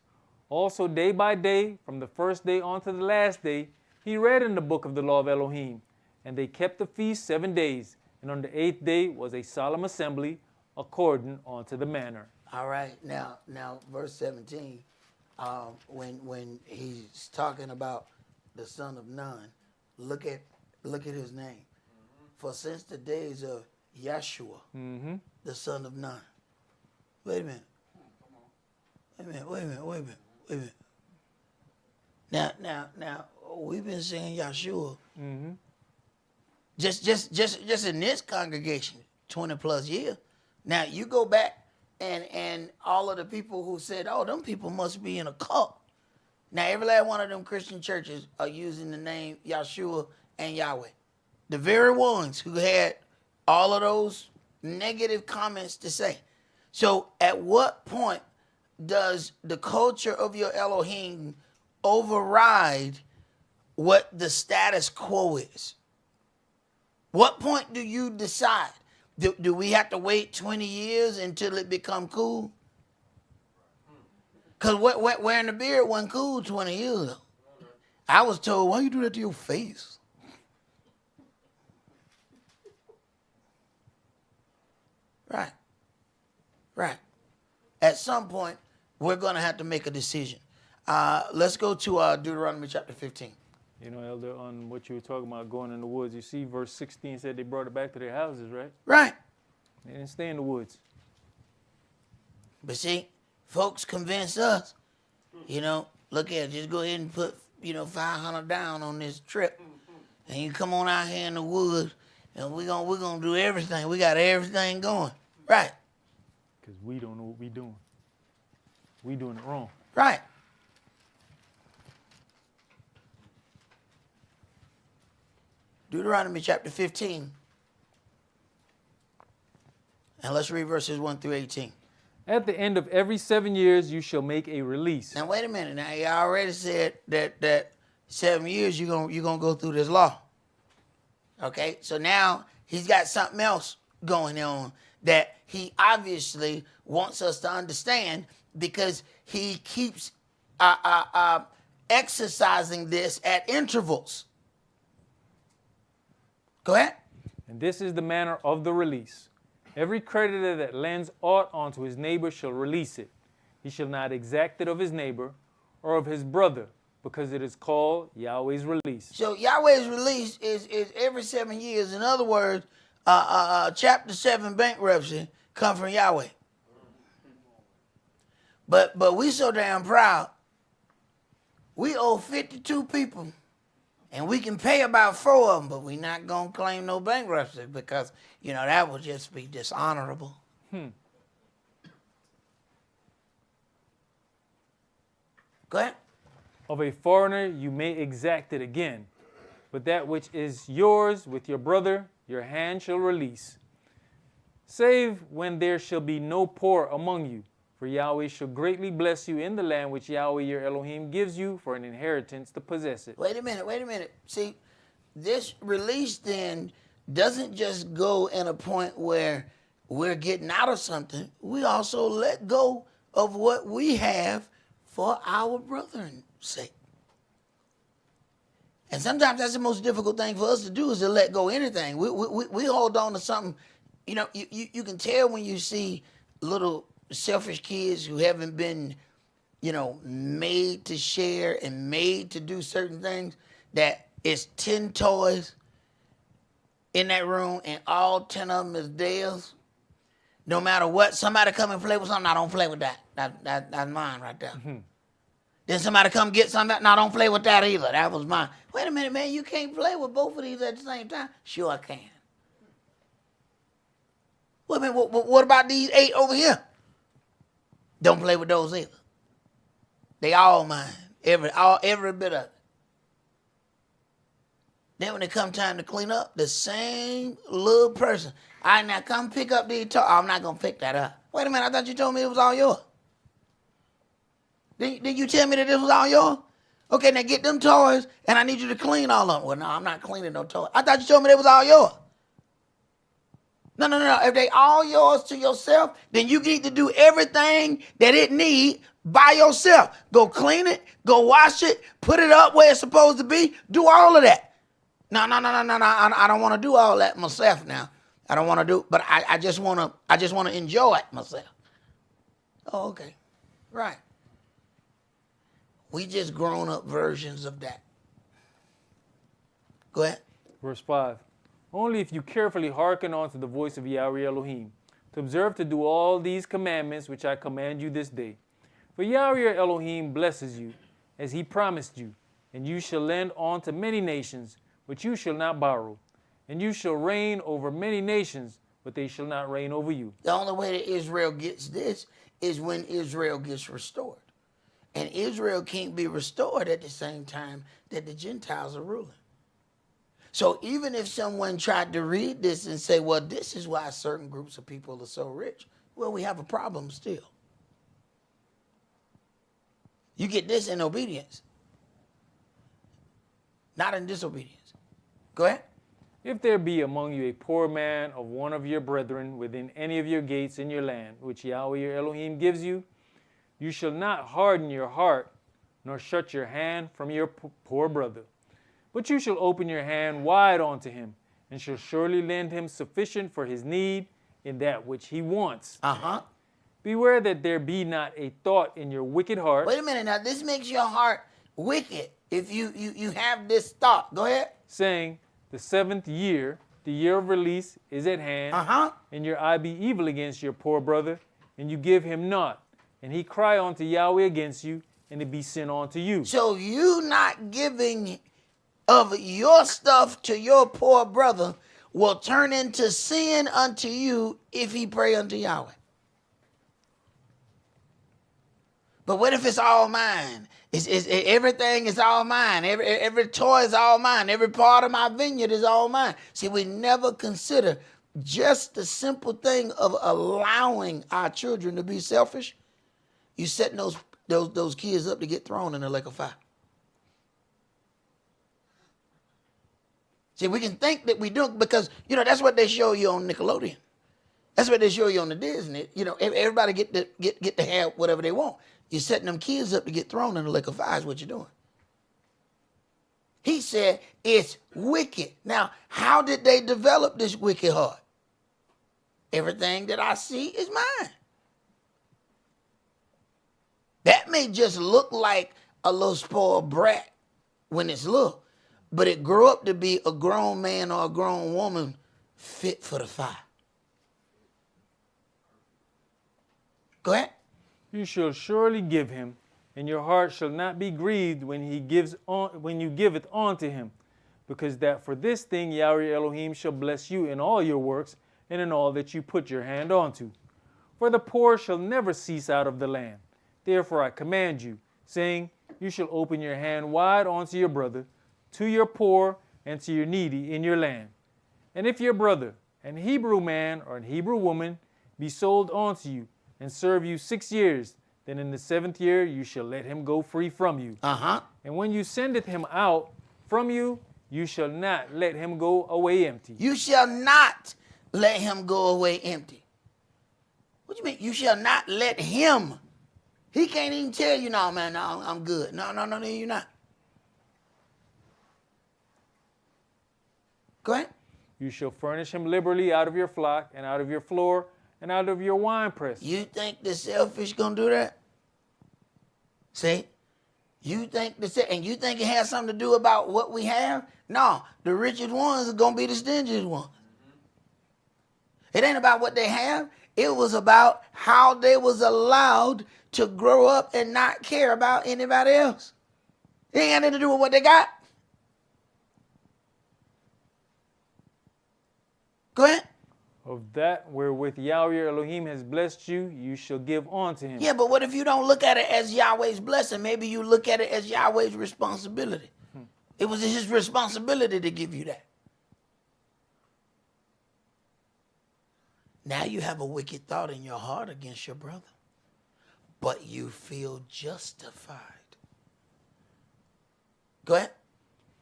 Also day by day, from the first day unto the last day, he read in the book of the law of Elohim. And they kept the feast 7 days, and on the 8th day was a solemn assembly, according unto the manner. All right, now verse 17, when he's talking about the son of Nun, look at his name. For since the days of Yeshua, the son of Nun. Wait a minute. Now, we've been saying Yeshua just in this congregation, 20 plus years. Now, you go back and all of the people who said, oh, them people must be in a cult. Now, every last one of them Christian churches are using the name Yeshua and Yahweh. The very ones who had all of those negative comments to say. So at what point does the culture of your Elohim override what the status quo is? What point do you decide? Do we have to wait 20 years until it become cool? Because wearing the beard wasn't cool 20 years ago. I was told, why you do that to your face? Right. At some point, we're going to have to make a decision. Let's go to Deuteronomy chapter 15. You know, Elder, on what you were talking about going in the woods, you see verse 16 said they brought it back to their houses, right? Right. They didn't stay in the woods. But see, folks convince us, look at it, just go ahead and put, $500 down on this trip. And you come on out here in the woods, and we're gonna do everything. We got everything going. Right. Because we don't know what we're doing. We doing it wrong. Right. Deuteronomy chapter 15. And let's read verses 1 through 18. At the end of every 7 years, you shall make a release. Now, wait a minute. Now, you already said that 7 years you're gonna go through this law. Okay? So now he's got something else going on that he obviously wants us to understand because he keeps exercising this at intervals. Go ahead. And this is the manner of the release. Every creditor that lends aught unto his neighbor shall release it. He shall not exact it of his neighbor or of his brother, because it is called Yahweh's release. So Yahweh's release is every 7 years. In other words, chapter 7 bankruptcy come from Yahweh. But we so damn proud. We owe 52 people. And we can pay about 4 of them, but we're not going to claim no bankruptcy because, that would just be dishonorable. Go ahead. Of a foreigner you may exact it again, but that which is yours with your brother, your hand shall release. Save when there shall be no poor among you, for Yahweh shall greatly bless you in the land which Yahweh your Elohim gives you for an inheritance to possess it. Wait a minute. See, this release then doesn't just go in a point where we're getting out of something. We also let go of what we have for our brethren's sake. And sometimes that's the most difficult thing for us to do is to let go of anything. We hold on to something. You can tell when you see little selfish kids who haven't been, made to share and made to do certain things, that it's 10 toys in that room and all 10 of them is theirs. No matter what, somebody come and play with something, I don't play with that. That's mine right there. Then somebody come get something. No, don't play with that either. That was mine. Wait a minute, man. You can't play with both of these at the same time. Sure I can. Wait a minute. What about these 8 over here? Don't play with those either. They all mine. Every bit of it. Then when it come time to clean up, the same little person. All right, now come pick up these toys. I'm not going to pick that up. Wait a minute. I thought you told me it was all yours. Did you tell me that this was all yours? Okay, now get them toys, and I need you to clean all of them. Well, no, I'm not cleaning no toys. I thought you told me they was all yours. No. If they all yours to yourself, then you need to do everything that it needs by yourself. Go clean it, go wash it, put it up where it's supposed to be. Do all of that. No. I don't want to do all that myself now. I don't want to do, but I just want to enjoy it myself. Oh, okay. Right. We just grown up versions of that. Go ahead. Verse 5. Only if you carefully hearken unto the voice of Yahweh Elohim, to observe to do all these commandments which I command you this day. For Yahweh Elohim blesses you, as he promised you, and you shall lend unto many nations, but you shall not borrow. And you shall reign over many nations, but they shall not reign over you. The only way that Israel gets this is when Israel gets restored. And Israel can't be restored at the same time that the Gentiles are ruling. So even if someone tried to read this and say, well, this is why certain groups of people are so rich, well, we have a problem still. You get this in obedience, not in disobedience. Go ahead. If there be among you a poor man of one of your brethren within any of your gates in your land, which Yahweh your Elohim gives you, you shall not harden your heart, nor shut your hand from your poor brother. But you shall open your hand wide unto him, and shall surely lend him sufficient for his need in that which he wants. Beware that there be not a thought in your wicked heart. Wait a minute, now this makes your heart wicked if you have this thought. Go ahead. Saying, the 7th year, the year of release, is at hand, and your eye be evil against your poor brother, and you give him not. And he cry unto Yahweh against you, and it be sin unto you. So you not giving of your stuff to your poor brother will turn into sin unto you if he pray unto Yahweh. But what if it's all mine? Everything is all mine. Every toy is all mine. Every part of my vineyard is all mine. See, we never consider just the simple thing of allowing our children to be selfish. You setting those kids up to get thrown in the lake of fire. See, we can think that we do because, that's what they show you on Nickelodeon. That's what they show you on the Disney. Everybody get to have whatever they want. You're setting them kids up to get thrown in the lake of fire is what you're doing. He said it's wicked. Now, how did they develop this wicked heart? Everything that I see is mine. That may just look like a little spoiled brat when it's little, but it grew up to be a grown man or a grown woman fit for the fire. Go ahead. You shall surely give him, and your heart shall not be grieved when you give it unto him, because that for this thing Yahweh Elohim shall bless you in all your works and in all that you put your hand unto. For the poor shall never cease out of the land. Therefore I command you, saying, you shall open your hand wide unto your brother, to your poor and to your needy in your land. And if your brother, an Hebrew man or an Hebrew woman, be sold unto you, and serve you 6 years, then in the 7th year you shall let him go free from you. And when you sendeth him out from you, you shall not let him go away empty. You shall not let him go away empty. What do you mean? You shall not let him. He can't even tell you, no, man, no, I'm good. No, you're not. Go ahead. You shall furnish him liberally out of your flock and out of your floor and out of your winepress. You think the selfish gonna do that? See? You think and you think it has something to do about what we have? No, the richest ones are gonna be the stingiest ones. It ain't about what they have. It was about how they was allowed to grow up and not care about anybody else. It ain't got nothing to do with what they got. Go ahead. Of that wherewith Yahweh your Elohim has blessed you, you shall give unto him. Yeah, but what if you don't look at it as Yahweh's blessing? Maybe you look at it as Yahweh's responsibility. It was his responsibility to give you that. Now you have a wicked thought in your heart against your brother, but you feel justified. Go ahead.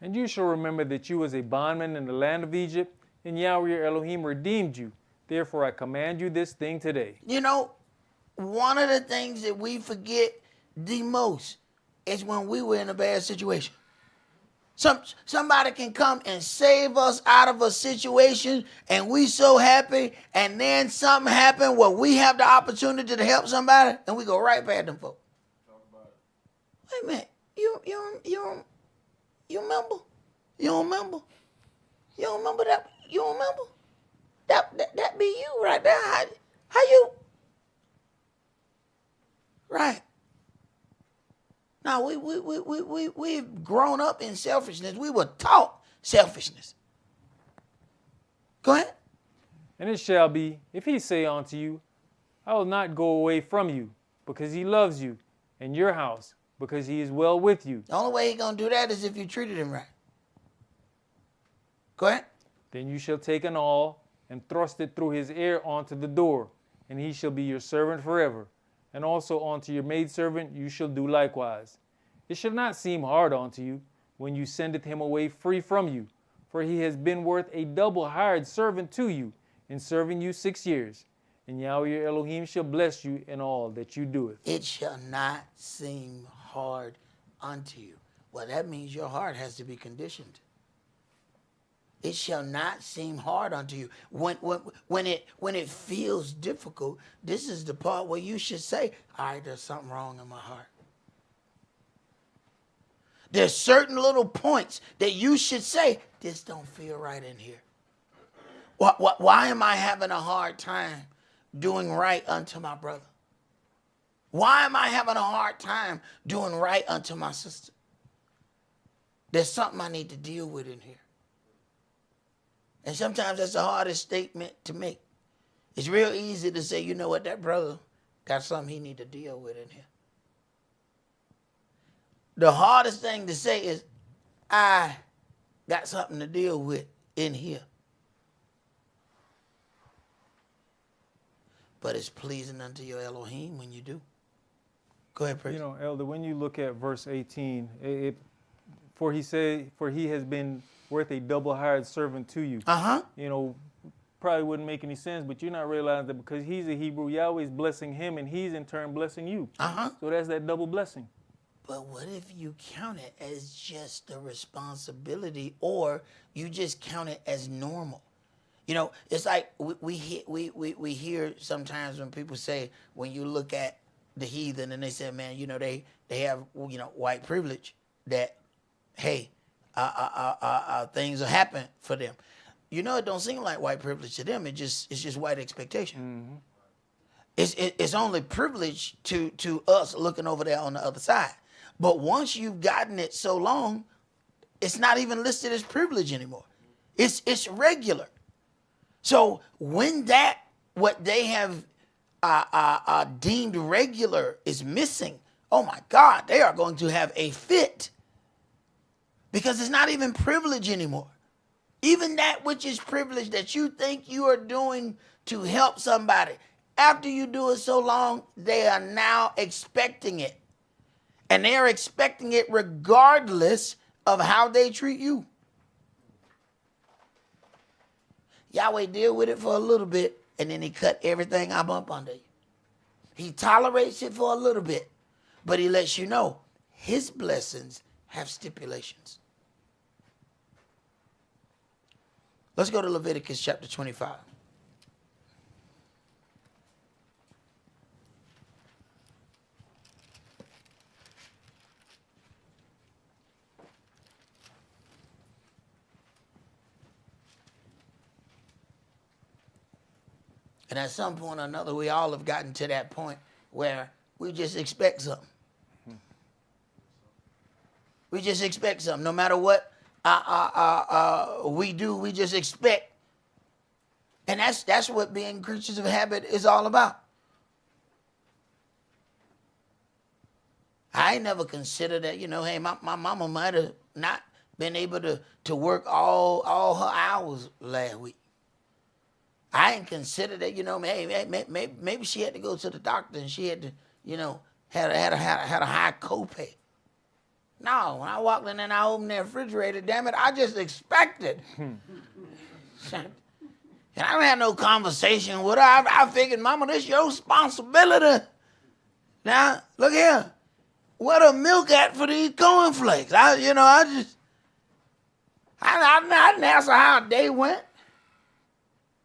And you shall remember that you was a bondman in the land of Egypt, and Yahweh your Elohim redeemed you. Therefore I command you this thing today. You know, one of the things that we forget the most is when we were in a bad situation. Somebody can come and save us out of a situation, and we so happy, and then something happened where we have the opportunity to help somebody, and we go right past them folks. Wait a minute, you remember? You don't remember? You don't remember that? You don't remember? That be you right there. How you? Right. Now, we've grown up in selfishness. We were taught selfishness. Go ahead. And it shall be, if he say unto you, I will not go away from you, because he loves you, and your house, because he is well with you. The only way he's going to do that is if you treated him right. Go ahead. Then you shall take an awl, and thrust it through his ear unto the door, and he shall be your servant forever. And also unto your maidservant you shall do likewise. It shall not seem hard unto you, when you sendeth him away free from you, for he has been worth a double hired servant to you, in serving you 6 years. And Yahweh your Elohim shall bless you in all that you doeth. It shall not seem hard unto you. Well, that means your heart has to be conditioned. It shall not seem hard unto you. When it feels difficult, this is the part where you should say, all right, there's something wrong in my heart. There's certain little points that you should say, this don't feel right in here. Why am I having a hard time doing right unto my brother? Why am I having a hard time doing right unto my sister? There's something I need to deal with in here. And sometimes that's the hardest statement to make. It's real easy to say, you know what, that brother got something he need to deal with in here. The hardest thing to say is, I got something to deal with in here. But it's pleasing unto your Elohim when you do. Go ahead, praise. You know, Elder, when you look at verse 18, for he has been worth a double hired servant to you. You know, probably wouldn't make any sense, but you're not realizing that because he's a Hebrew, Yahweh's blessing him, and he's in turn blessing you. So that's that double blessing. But what if you count it as just the responsibility, or you just count it as normal? You know, it's like we hear sometimes when people say, when you look at the heathen and they say, man, you know, they have, you know, white privilege, that, hey, things will happen for them. You know, it don't seem like white privilege to them. It's just white expectation. It's only privilege to us looking over there on the other side. But once you've gotten it so long, it's not even listed as privilege anymore. It's regular. So when what they have deemed regular is missing, oh my God, they are going to have a fit. Because it's not even privilege anymore. Even that which is privilege that you think you are doing to help somebody, after you do it so long, they are now expecting it. And they are expecting it regardless of how they treat you. Yahweh deal with it for a little bit, and then he cut everything up under you. He tolerates it for a little bit, but he lets you know his blessings have stipulations. Let's go to Leviticus chapter 25. And at some point or another, we all have gotten to that point where we just expect something. We just expect something. No matter what we do, we just expect. And that's what being creatures of habit is all about. I never considered that, hey, my mama might have not been able to work all her hours last week. I didn't consider that, maybe she had to go to the doctor and she had to, had a high copay. No, when I walked in and I opened that refrigerator, damn it, I just expected. And I don't have no conversation with her. I figured, Mama, this your responsibility. Now, look here. Where the milk at for these cornflakes? I didn't ask her how her day went.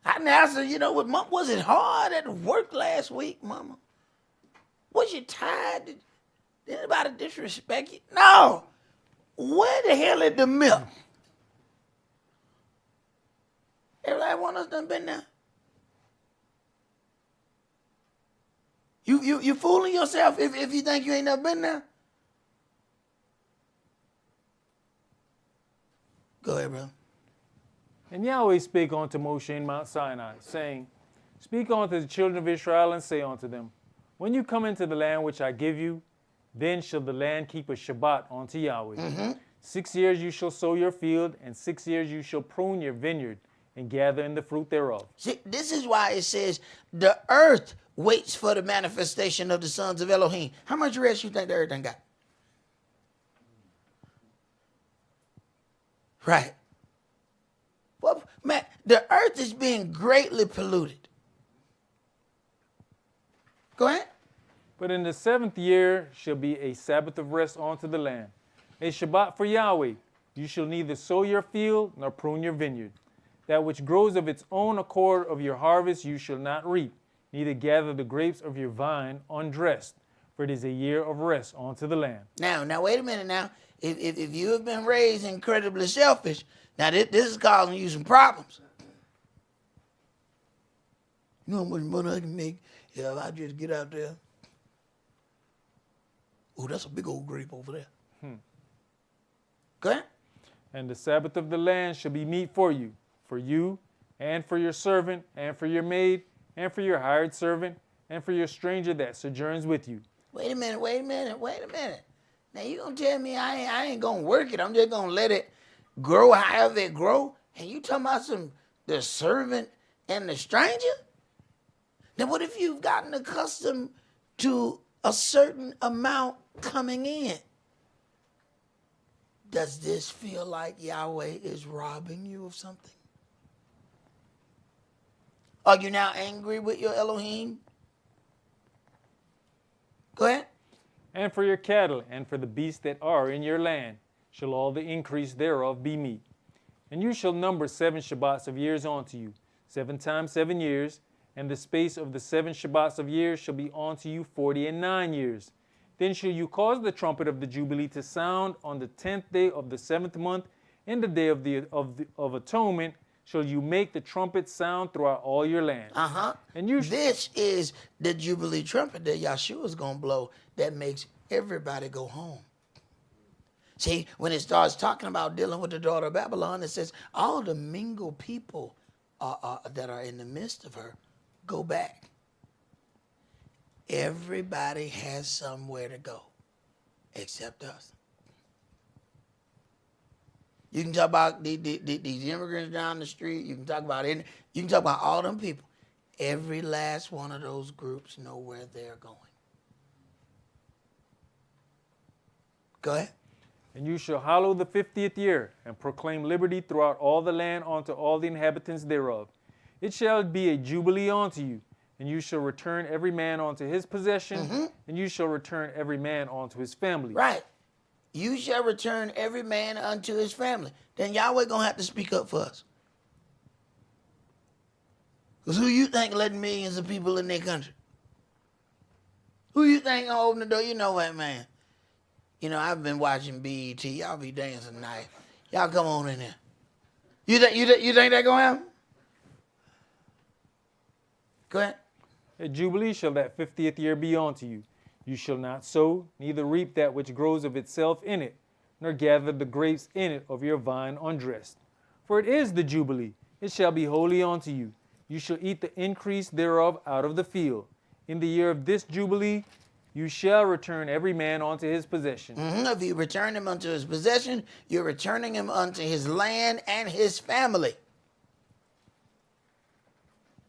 I didn't ask her, was it hard at work last week, Mama? Was you tired? Did anybody disrespect you? No. Where the hell is the milk? Every last one of us done been there. You fooling yourself if you think you ain't never been there. Go ahead, bro. And Yahweh spake unto Moshe in Mount Sinai, saying, Speak unto the children of Israel, and say unto them, When you come into the land which I give you, then shall the land keep a Shabbat unto Yahweh. Mm-hmm. 6 years you shall sow your field, and 6 years you shall prune your vineyard, and gather in the fruit thereof. See, this is why it says, the earth waits for the manifestation of the sons of Elohim. How much rest you think the earth done got? Right. Well, man, the earth is being greatly polluted. Go ahead. But in the 7th year shall be a Sabbath of rest unto the land, a Shabbat for Yahweh. You shall neither sow your field nor prune your vineyard. That which grows of its own accord of your harvest you shall not reap, neither gather the grapes of your vine undressed, for it is a year of rest unto the land. Now, wait a minute now. If you have been raised incredibly selfish, now this is causing you some problems. You know how much money I can make if I just get out there? Oh, that's a big old grape over there. Go ahead. And the Sabbath of the land shall be meat for you, and for your servant, and for your maid, and for your hired servant, and for your stranger that sojourns with you. Wait a minute. Now you gonna tell me I ain't gonna work it. I'm just gonna let it grow however it grow? And you talking about the servant and the stranger? Now what if you've gotten accustomed to a certain amount coming in? Does this feel like Yahweh is robbing you of something? Are you now angry with your Elohim? Go ahead. And for your cattle, and for the beasts that are in your land, shall all the increase thereof be meat. And you shall number 7 Shabbats of years unto you, 7 times 7 years, and the space of the 7 Shabbats of years shall be unto you 49 years. Then shall you cause the trumpet of the Jubilee to sound on the 10th day of the 7th month, in the day of atonement shall you make the trumpet sound throughout all your land. And this is the Jubilee trumpet that Yahshua's going to blow that makes everybody go home. See, when it starts talking about dealing with the daughter of Babylon, it says all the mingled people that are in the midst of her go back. Everybody has somewhere to go except us. You can talk about these immigrants down the street. You can talk about all them people. Every last one of those groups know where they're going. Go ahead. And you shall hallow the 50th year, and proclaim liberty throughout all the land unto all the inhabitants thereof. It shall be a jubilee unto you, and you shall return every man unto his possession, and you shall return every man unto his family. Right. You shall return every man unto his family. Then Yahweh gonna have to speak up for us. Because who you think letting millions of people in their country? Who you think gonna open the door? You know what, man? You know, I've been watching BET. Y'all be dancing tonight. Y'all come on in there. You think that gonna happen? Go ahead. At Jubilee shall that 50th year be unto you. You shall not sow, neither reap that which grows of itself in it, nor gather the grapes in it of your vine undressed. For it is the Jubilee, it shall be holy unto you. You shall eat the increase thereof out of the field. In the year of this Jubilee, you shall return every man unto his possession. If you return him unto his possession, you're returning him unto his land and his family.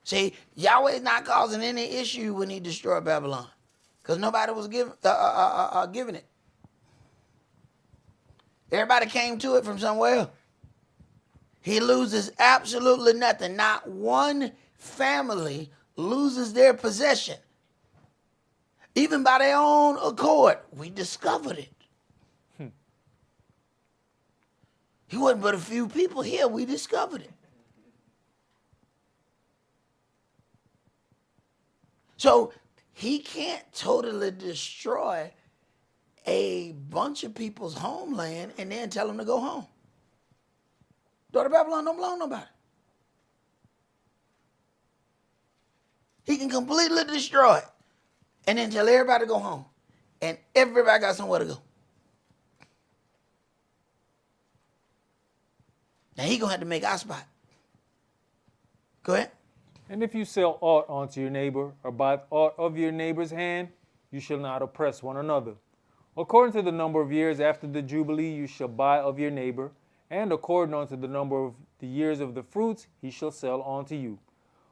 See, Yahweh's not causing any issue when he destroyed Babylon, because nobody was giving it. Everybody came to it from somewhere else. He loses absolutely nothing. Not one family loses their possession. Even by their own accord. We discovered it. He wasn't but a few people here. We discovered it. So he can't totally destroy a bunch of people's homeland and then tell them to go home. Daughter Babylon don't belong to nobody. He can completely destroy it and then tell everybody to go home. And everybody got somewhere to go. Now he gonna have to make our spot. Go ahead. And if you sell aught unto your neighbor, or buy aught of your neighbor's hand, you shall not oppress one another. According to the number of years after the Jubilee, you shall buy of your neighbor, and according unto the number of the years of the fruits, he shall sell unto you.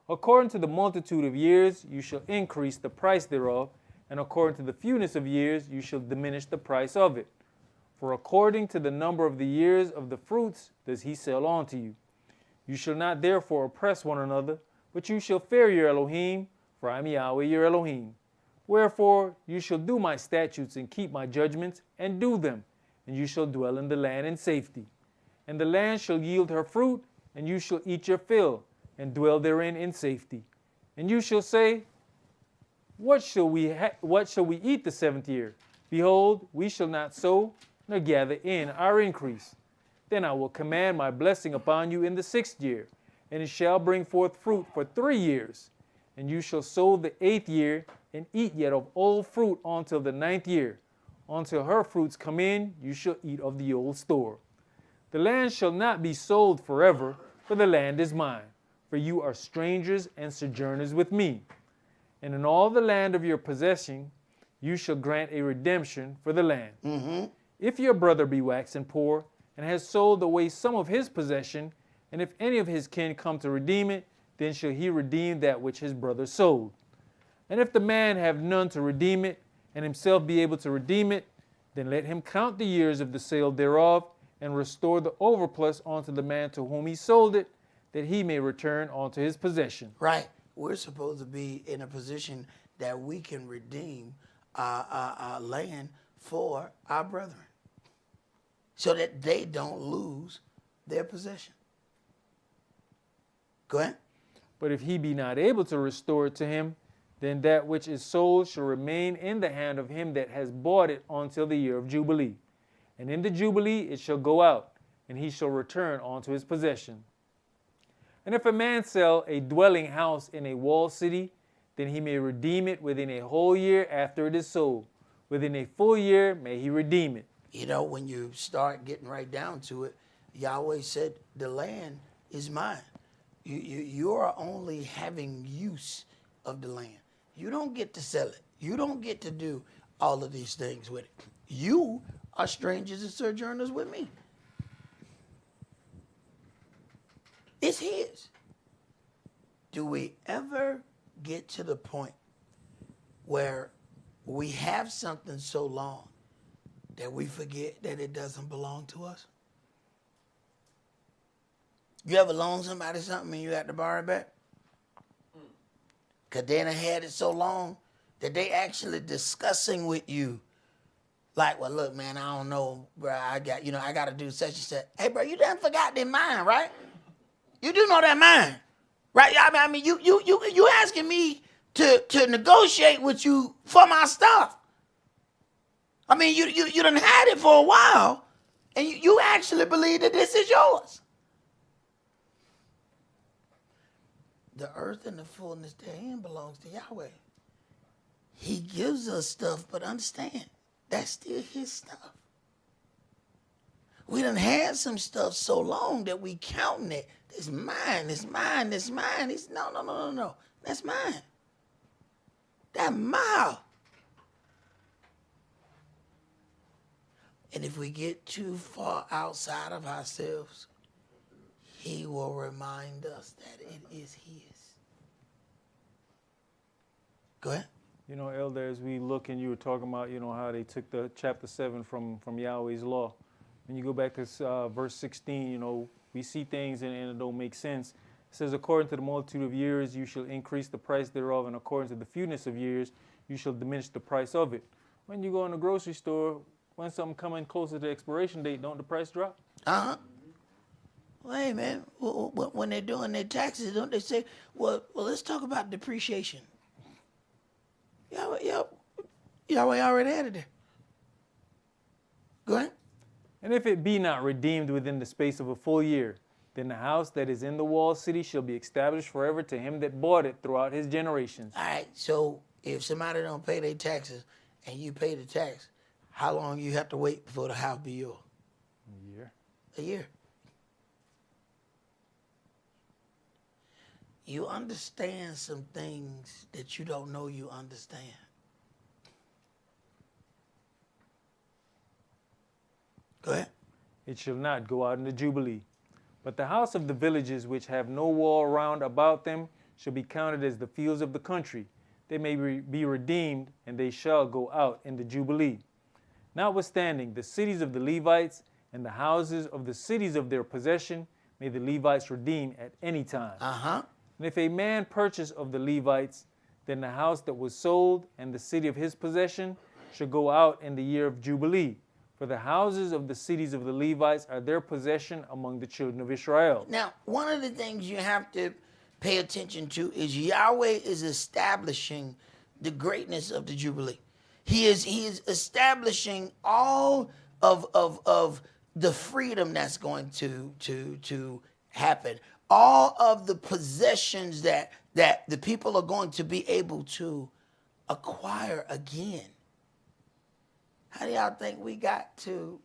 According to the multitude of years, you shall increase the price thereof, and according to the fewness of years, you shall diminish the price of it. For according to the number of the years of the fruits does he sell unto you. You shall not therefore oppress one another, but you shall fear your Elohim, for I am Yahweh your Elohim. Wherefore you shall do my statutes and keep my judgments, and do them, and you shall dwell in the land in safety. And the land shall yield her fruit, and you shall eat your fill, and dwell therein in safety. And you shall say, What shall we eat the 7th year? Behold, we shall not sow, nor gather in our increase. Then I will command my blessing upon you in the 6th year, and it shall bring forth fruit for 3 years. And you shall sow the 8th year, and eat yet of old fruit until the 9th year. Until her fruits come in, you shall eat of the old store. The land shall not be sold forever, for the land is mine. For you are strangers and sojourners with me. And in all the land of your possession, you shall grant a redemption for the land. If your brother be waxen poor, and has sold away some of his possession, and if any of his kin come to redeem it, then shall he redeem that which his brother sold. And if the man have none to redeem it, and himself be able to redeem it, then let him count the years of the sale thereof, and restore the overplus unto the man to whom he sold it, that he may return unto his possession. Right. We're supposed to be in a position that we can redeem our land for our brethren, so that they don't lose their possession. Go ahead. But if he be not able to restore it to him, then that which is sold shall remain in the hand of him that has bought it until the year of Jubilee. And in the Jubilee it shall go out, and he shall return unto his possession. And if a man sell a dwelling house in a walled city, then he may redeem it within a whole year after it is sold. Within a full year may he redeem it. You know, when you start getting right down to it, Yahweh said, the land is mine. You are only having use of the land. You don't get to sell it. You don't get to do all of these things with it. You are strangers and sojourners with me. It's his. Do we ever get to the point where we have something so long that we forget that it doesn't belong to us? You ever loan somebody something and you have to borrow it back? Because they done had it so long that they actually discussing with you. Like, well, look, man, I don't know, bro. I got to do such and such. Hey, bro, you done forgot that mine, right? You do know that mine, right? I mean, you asking me to negotiate with you for my stuff. I mean, you done had it for a while, and you actually believe that this is yours. the earth and the fullness therein belongs to Yahweh. He gives us stuff, but understand, that's still his stuff. We done had some stuff so long that we counting it. It's mine, it's mine, it's mine. No. That's mine. That's mine. And if we get too far outside of ourselves, he will remind us that it is his. Go ahead. You know, Elder, as we look and you were talking about, you know, how they took the chapter 7 from Yahweh's law. When you go back to verse 16, you know, we see things and it don't make sense. It says, according to the multitude of years, you shall increase the price thereof, and according to the fewness of years, you shall diminish the price of it. When you go in the grocery store, when something coming closer to the expiration date, don't the price drop? Uh-huh. Well, hey, man, when they're doing their taxes, don't they say, well, let's talk about depreciation. Yahweh already had it there. Go ahead. And if it be not redeemed within the space of a full year, then the house that is in the walled city shall be established forever to him that bought it throughout his generations. All right, so if somebody don't pay their taxes and you pay the tax, how long you have to wait before the house be yours? A year. A year. You understand some things that you don't know you understand. Go ahead. It shall not go out in the jubilee. But the house of the villages which have no wall round about them shall be counted as the fields of the country. They may be redeemed, and they shall go out in the jubilee. Notwithstanding, the cities of the Levites and the houses of the cities of their possession may the Levites redeem at any time. Uh-huh. And if a man purchase of the Levites, then the house that was sold and the city of his possession shall go out in the year of jubilee. For the houses of the cities of the Levites are their possession among the children of Israel. Now, one of the things you have to pay attention to is Yahweh is establishing the greatness of the Jubilee. He is establishing all of the freedom that's going to happen. All of the possessions that the people are going to be able to acquire again. How do y'all think we got to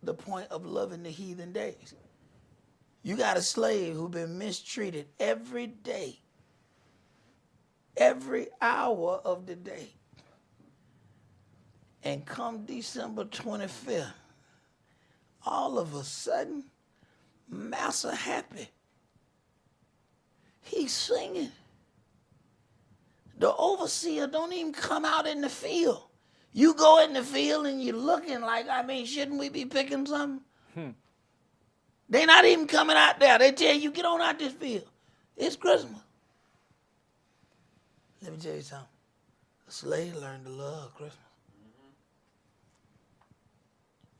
the point of loving the heathen days? You got a slave who's been mistreated every day, every hour of the day. And come December 25th, all of a sudden, Massa happy. He's singing. The overseer don't even come out in the field. You go in the field and you're looking like, shouldn't we be picking something? They're not even coming out there. They tell you, get on out this field. It's Christmas. Let me tell you something. A slave learned to love Christmas.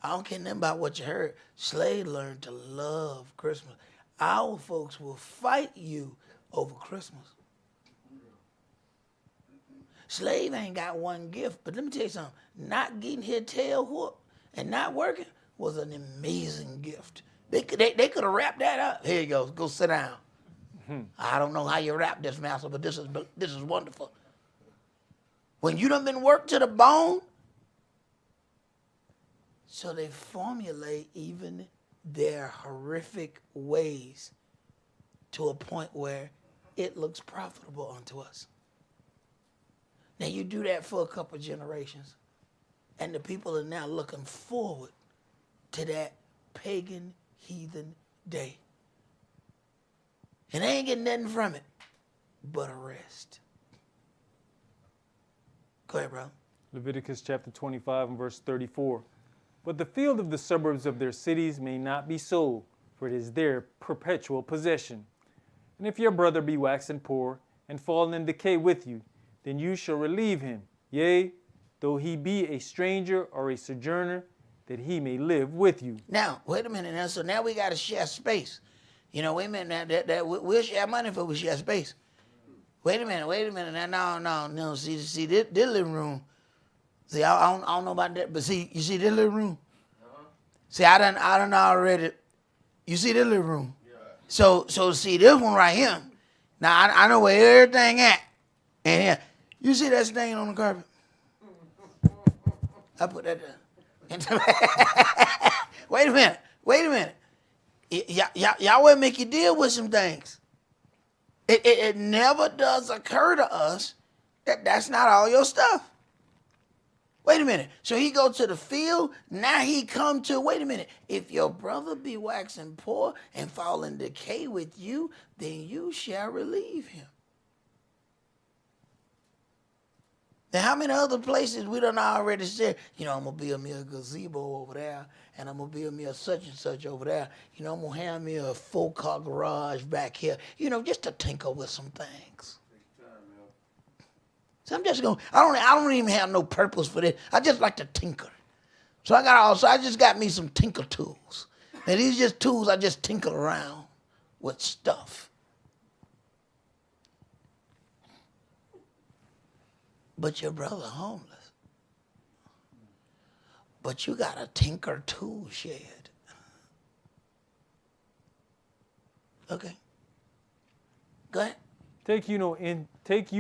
I don't care nothing about what you heard. Slave learned to love Christmas. Our folks will fight you over Christmas. Slave ain't got one gift, but let me tell you something. Not getting his tail whooped and not working was an amazing gift. They could have wrapped that up. Here you go sit down. I don't know how you wrap this, master, but this is wonderful. When you done been worked to the bone, so they formulate even their horrific ways to a point where it looks profitable unto us. Now, you do that for a couple of generations, and the people are now looking forward to that pagan, heathen day. And they ain't getting nothing from it but a rest. Go ahead, bro. Leviticus chapter 25 and verse 34. But the field of the suburbs of their cities may not be sold, for it is their perpetual possession. And if your brother be waxen poor, and fallen in decay with you, then you shall relieve him, yea, though he be a stranger or a sojourner, that he may live with you. Now, wait a minute. Now, so now we got to share space. Wait a minute. That we'll share money for we share space. Wait a minute. Now, no. See this living room. See, I don't know about that, but see, you see this living room? Uh-huh. See, I done already. You see this living room? Yeah. So see this one right here. Now, I know where everything at. And here, you see that stain on the carpet? I put that there. Wait a minute. Yahweh make you deal with some things. It never does occur to us that that's not all your stuff. Wait a minute. So he go to the field. Now he come to, wait a minute. If your brother be waxing poor and fall in decay with you, then you shall relieve him. Now, how many other places we done already said, I'm going to build me a gazebo over there, and I'm going to build me a such and such over there. I'm going to have me a 4-car garage back here, just to tinker with some things. So I'm just going, I don't even have no purpose for this. I just like to tinker. So I just got me some tinker tools. And these just tools I just tinker around with stuff. But your brother homeless. But you got a tinker tool shed. Okay. Go ahead. Take you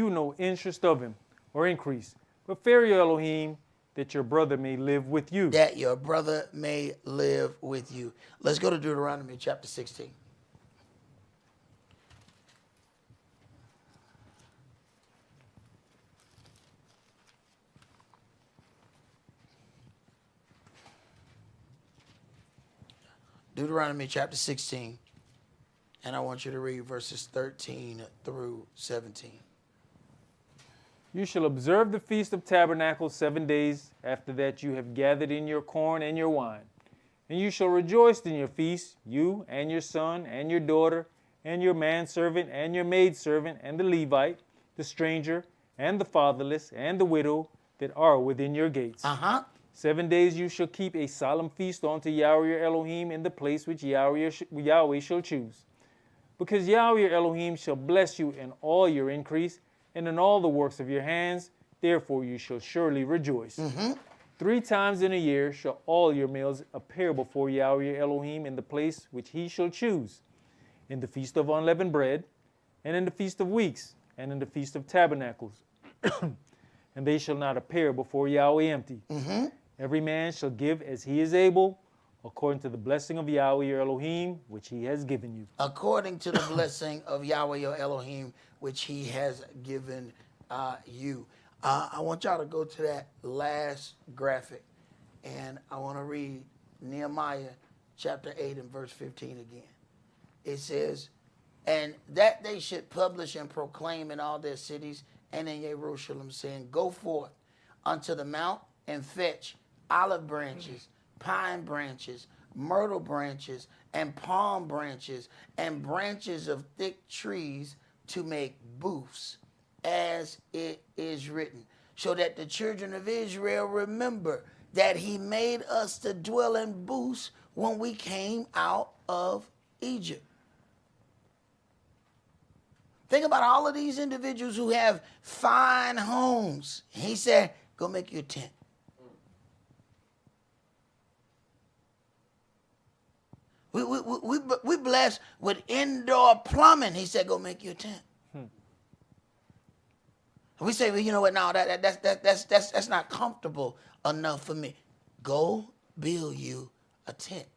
no interest of him or increase, but fear your Elohim, that your brother may live with you. That your brother may live with you. Let's go to Deuteronomy chapter 16. Deuteronomy chapter 16. And I want you to read verses 13 through 17. You shall observe the Feast of Tabernacles 7 days. After that you have gathered in your corn and your wine. And you shall rejoice in your feast, you and your son and your daughter, and your manservant and your maidservant, and the Levite, the stranger, and the fatherless, and the widow that are within your gates. 7 days you shall keep a solemn feast unto Yahweh your Elohim in the place which Yahweh shall choose. Because Yahweh your Elohim shall bless you in all your increase, and in all the works of your hands, therefore you shall surely rejoice. 3 times in a year shall all your meals appear before Yahweh your Elohim in the place which he shall choose, in the Feast of Unleavened Bread, and in the Feast of Weeks, and in the Feast of Tabernacles. And they shall not appear before Yahweh empty. Every man shall give as he is able, according to the blessing of Yahweh your Elohim, which he has given you. According to the blessing of Yahweh your Elohim, which he has given you. I want y'all to go to that last graphic, and I want to read Nehemiah chapter 8 and verse 15 again. It says, and that they should publish and proclaim in all their cities and in Jerusalem, saying, go forth unto the mount and fetch olive branches, pine branches, myrtle branches, and palm branches, and branches of thick trees to make booths, as it is written, so that the children of Israel remember that he made us to dwell in booths when we came out of Egypt. Think about all of these individuals who have fine homes. He said, go make you a tent. We blessed with indoor plumbing. He said, go make you a tent. We say, well, you know what? No, that's not comfortable enough for me. Go build you a tent.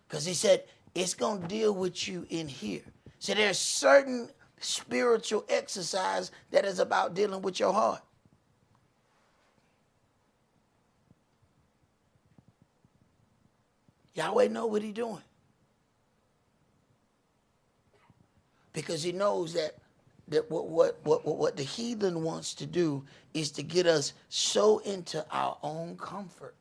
Because he said, it's going to deal with you in here. So there's certain spiritual exercise that is about dealing with your heart. Yahweh know what he's doing. Because he knows that what the heathen wants to do is to get us so into our own comfort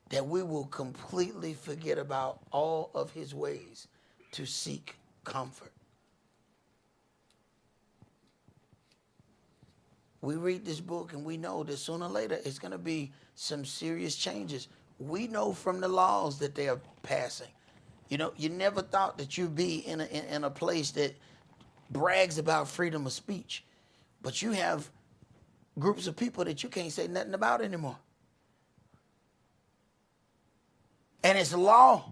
that we will completely forget about all of his ways to seek comfort. We read this book and we know that sooner or later it's going to be some serious changes. We know from the laws that they are passing. You know, you never thought that you'd be in a place that brags about freedom of speech, but you have groups of people that you can't say nothing about anymore. And it's law.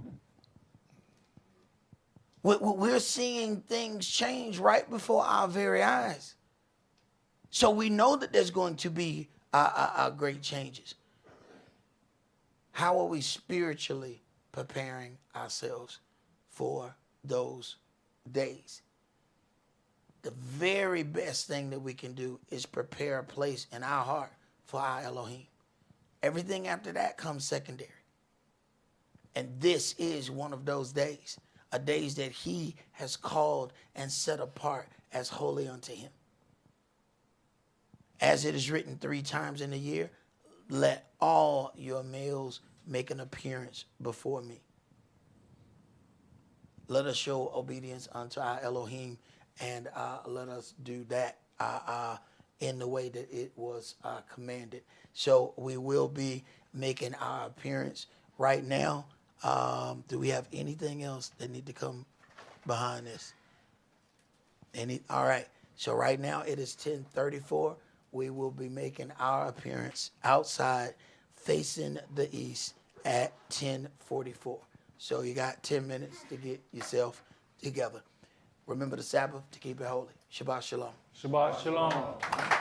We're seeing things change right before our very eyes. So we know that there's going to be great changes. How are we spiritually preparing ourselves for those days? The very best thing that we can do is prepare a place in our heart for our Elohim. Everything after that comes secondary. And this is one of those days, a days that he has called and set apart as holy unto him. As it is written 3 times in a year, let all your males make an appearance before me. Let us show obedience unto our Elohim, and let us do that in the way that it was commanded. So we will be making our appearance right now. Do we have anything else that need to come behind this? All right. So right now it is 10:34. We will be making our appearance outside facing the east at 10:44. So you got 10 minutes to get yourself together. Remember the Sabbath to keep it holy. Shabbat shalom. Shabbat shalom.